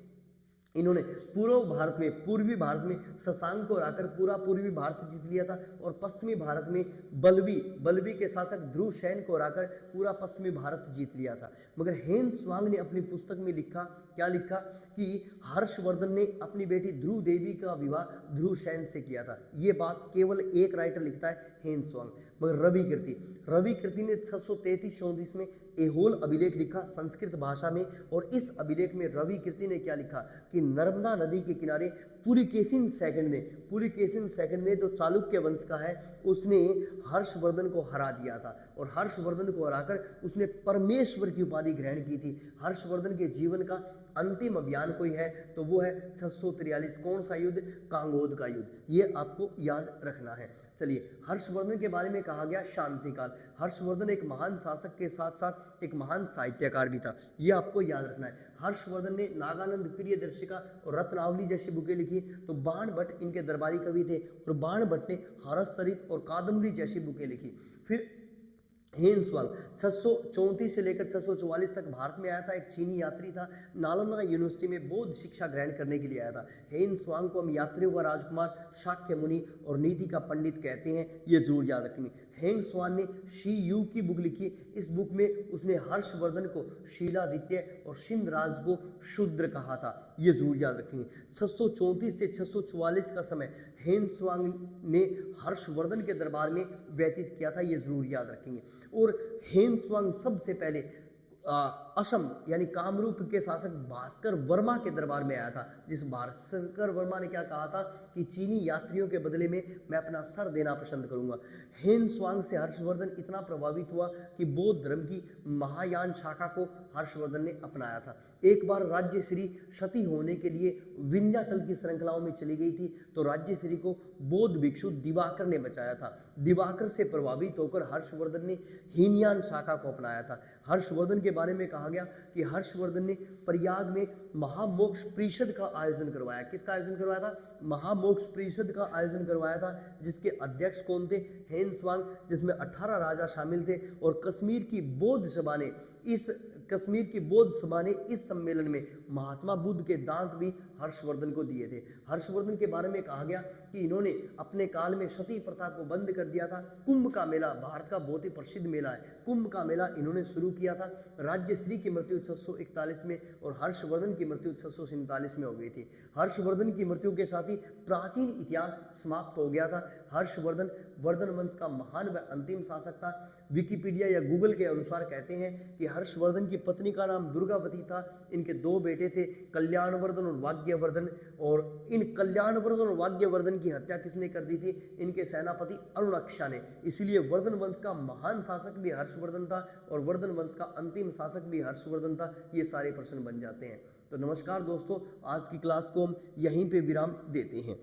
इन्होंने पूर्वी भारत में शशांक को हराकर पूरा पूर्वी भारत जीत लिया था और पश्चिमी भारत में बल्लवी के शासक ध्रुवसेन को हराकर पूरा पश्चिमी भारत जीत लिया था। मगर हेन-त्सांग ने अपनी पुस्तक में लिखा, क्या लिखा, कि हर्षवर्धन ने अपनी बेटी ध्रुव देवी का विवाह ध्रुवसेन से किया था। ये बात केवल एक राइटर लिखता है, हेन-त्सांग। मगर रवि कीर्ति ने 633-34 में एहोल अभिलेख लिखा संस्कृत भाषा में और इस अभिलेख में रवि कीर्ति ने क्या लिखा कि नर्मदा नदी के किनारे पुलिकेशिन सेकंड ने जो चालुक्य वंश का है, उसने हर्षवर्धन को हरा दिया था और हर्षवर्धन को हराकर उसने परमेश्वर की उपाधि ग्रहण की थी। हर्षवर्धन के जीवन का अंतिम अभियान कोई है तो वो है 643। कौन सा युद्ध, कांगोद का युद्ध, ये आपको याद रखना है। चलिए, हर्षवर्धन के बारे में कहा गया शांति काल। हर्षवर्धन एक महान शासक के साथ साथ एक महान साहित्यकार भी था, ये आपको याद रखना है। हर्षवर्धन ने नागानंद, प्रियदर्शिका और रत्नावली जैसी बुकें लिखी, तो बाण भट्ट इनके दरबारी कवि थे और बाण भट्ट ने हरसरित और कादम्बरी जैसी बुकें लिखी। फिर हेन-त्सांग 634 से लेकर 644 तक भारत में आया था। एक चीनी यात्री था, नालंदा यूनिवर्सिटी में बौद्ध शिक्षा ग्रहण करने के लिए आया था। हेन-त्सांग को हम यात्रियों का राजकुमार, शाक्य मुनि और नीति का पंडित कहते हैं, ये जरूर याद रखेंगे। हेन-त्सांग ने शी यू की बुक लिखी। इस बुक में उसने हर्षवर्धन को शीलादित्य और सिंधराज को शूद्र कहा था, ये जरूर याद रखेंगे। 634 से 644 का समय हेन-त्सांग ने हर्षवर्धन के दरबार में व्यतीत किया था, ये जरूर याद रखेंगे। और हेन-त्सांग सबसे पहले असम यानी कामरूप के शासक भास्कर वर्मा के दरबार में आया था, जिस भास्कर वर्मा ने क्या कहा था कि चीनी यात्रियों के बदले में मैं अपना सर देना पसंद करूंगा। हेन-त्सांग से हर्षवर्धन इतना प्रभावित हुआ कि बौद्ध धर्म की महायान शाखा को हर्षवर्धन ने अपनाया था। एक बार राज्यश्री सती होने के लिए विंध्याचल की श्रृंखलाओं में चली गई थी, तो राज्यश्री को बौद्ध भिक्षु दिवाकर ने बचाया था। दिवाकर से प्रभावित होकर हर्षवर्धन ने हीनयान शाखा को अपनाया था। हर्षवर्धन के बारे में कहा गया कि हर्षवर्धन ने प्रयाग में महामोक्ष परिषद का आयोजन करवाया। किसका आयोजन करवाया था? महामोक्ष परिषद का आयोजन करवाया था, जिसके अध्यक्ष कौन थे? हेन-त्सांग, जिसमें 18 राजा शामिल थे और कश्मीर की बौद्ध सभा ने इस सम्मेलन में महात्मा बुद्ध के दांत भी हर्षवर्धन को दिए थे। हर्षवर्धन के बारे में कहा गया कि इन्होंने अपने काल में सती प्रथा को बंद कर दिया था। कुंभ का मेला भारत का बहुत ही प्रसिद्ध मेला है, कुंभ का मेला इन्होंने शुरू किया था। राज्यश्री की मृत्यु 641 में और हर्षवर्धन की मृत्यु 647 में हो गई थी। हर्षवर्धन की मृत्यु के साथ ही प्राचीन इतिहास समाप्त हो गया था। हर्षवर्धन वर्धन वंश का महान व अंतिम शासक था। विकिपीडिया या गूगल के अनुसार कहते हैं कि हर्षवर्धन की पत्नी का नाम दुर्गावती था। इनके 2 बेटे थे, कल्याणवर्धन और वाग्यवर्धन, और इन कल्याणवर्धन और वाग्यवर्धन की हत्या किसने कर दी थी? इनके सेनापति अरुणक्षा ने। इसीलिए वर्धन वंश का महान शासक भी हर्षवर्धन था और वर्धन वंश का अंतिम शासक भी हर्षवर्धन था। ये सारे प्रश्न बन जाते हैं। तो नमस्कार दोस्तों, आज की क्लास को हम यहीं पे विराम देते हैं।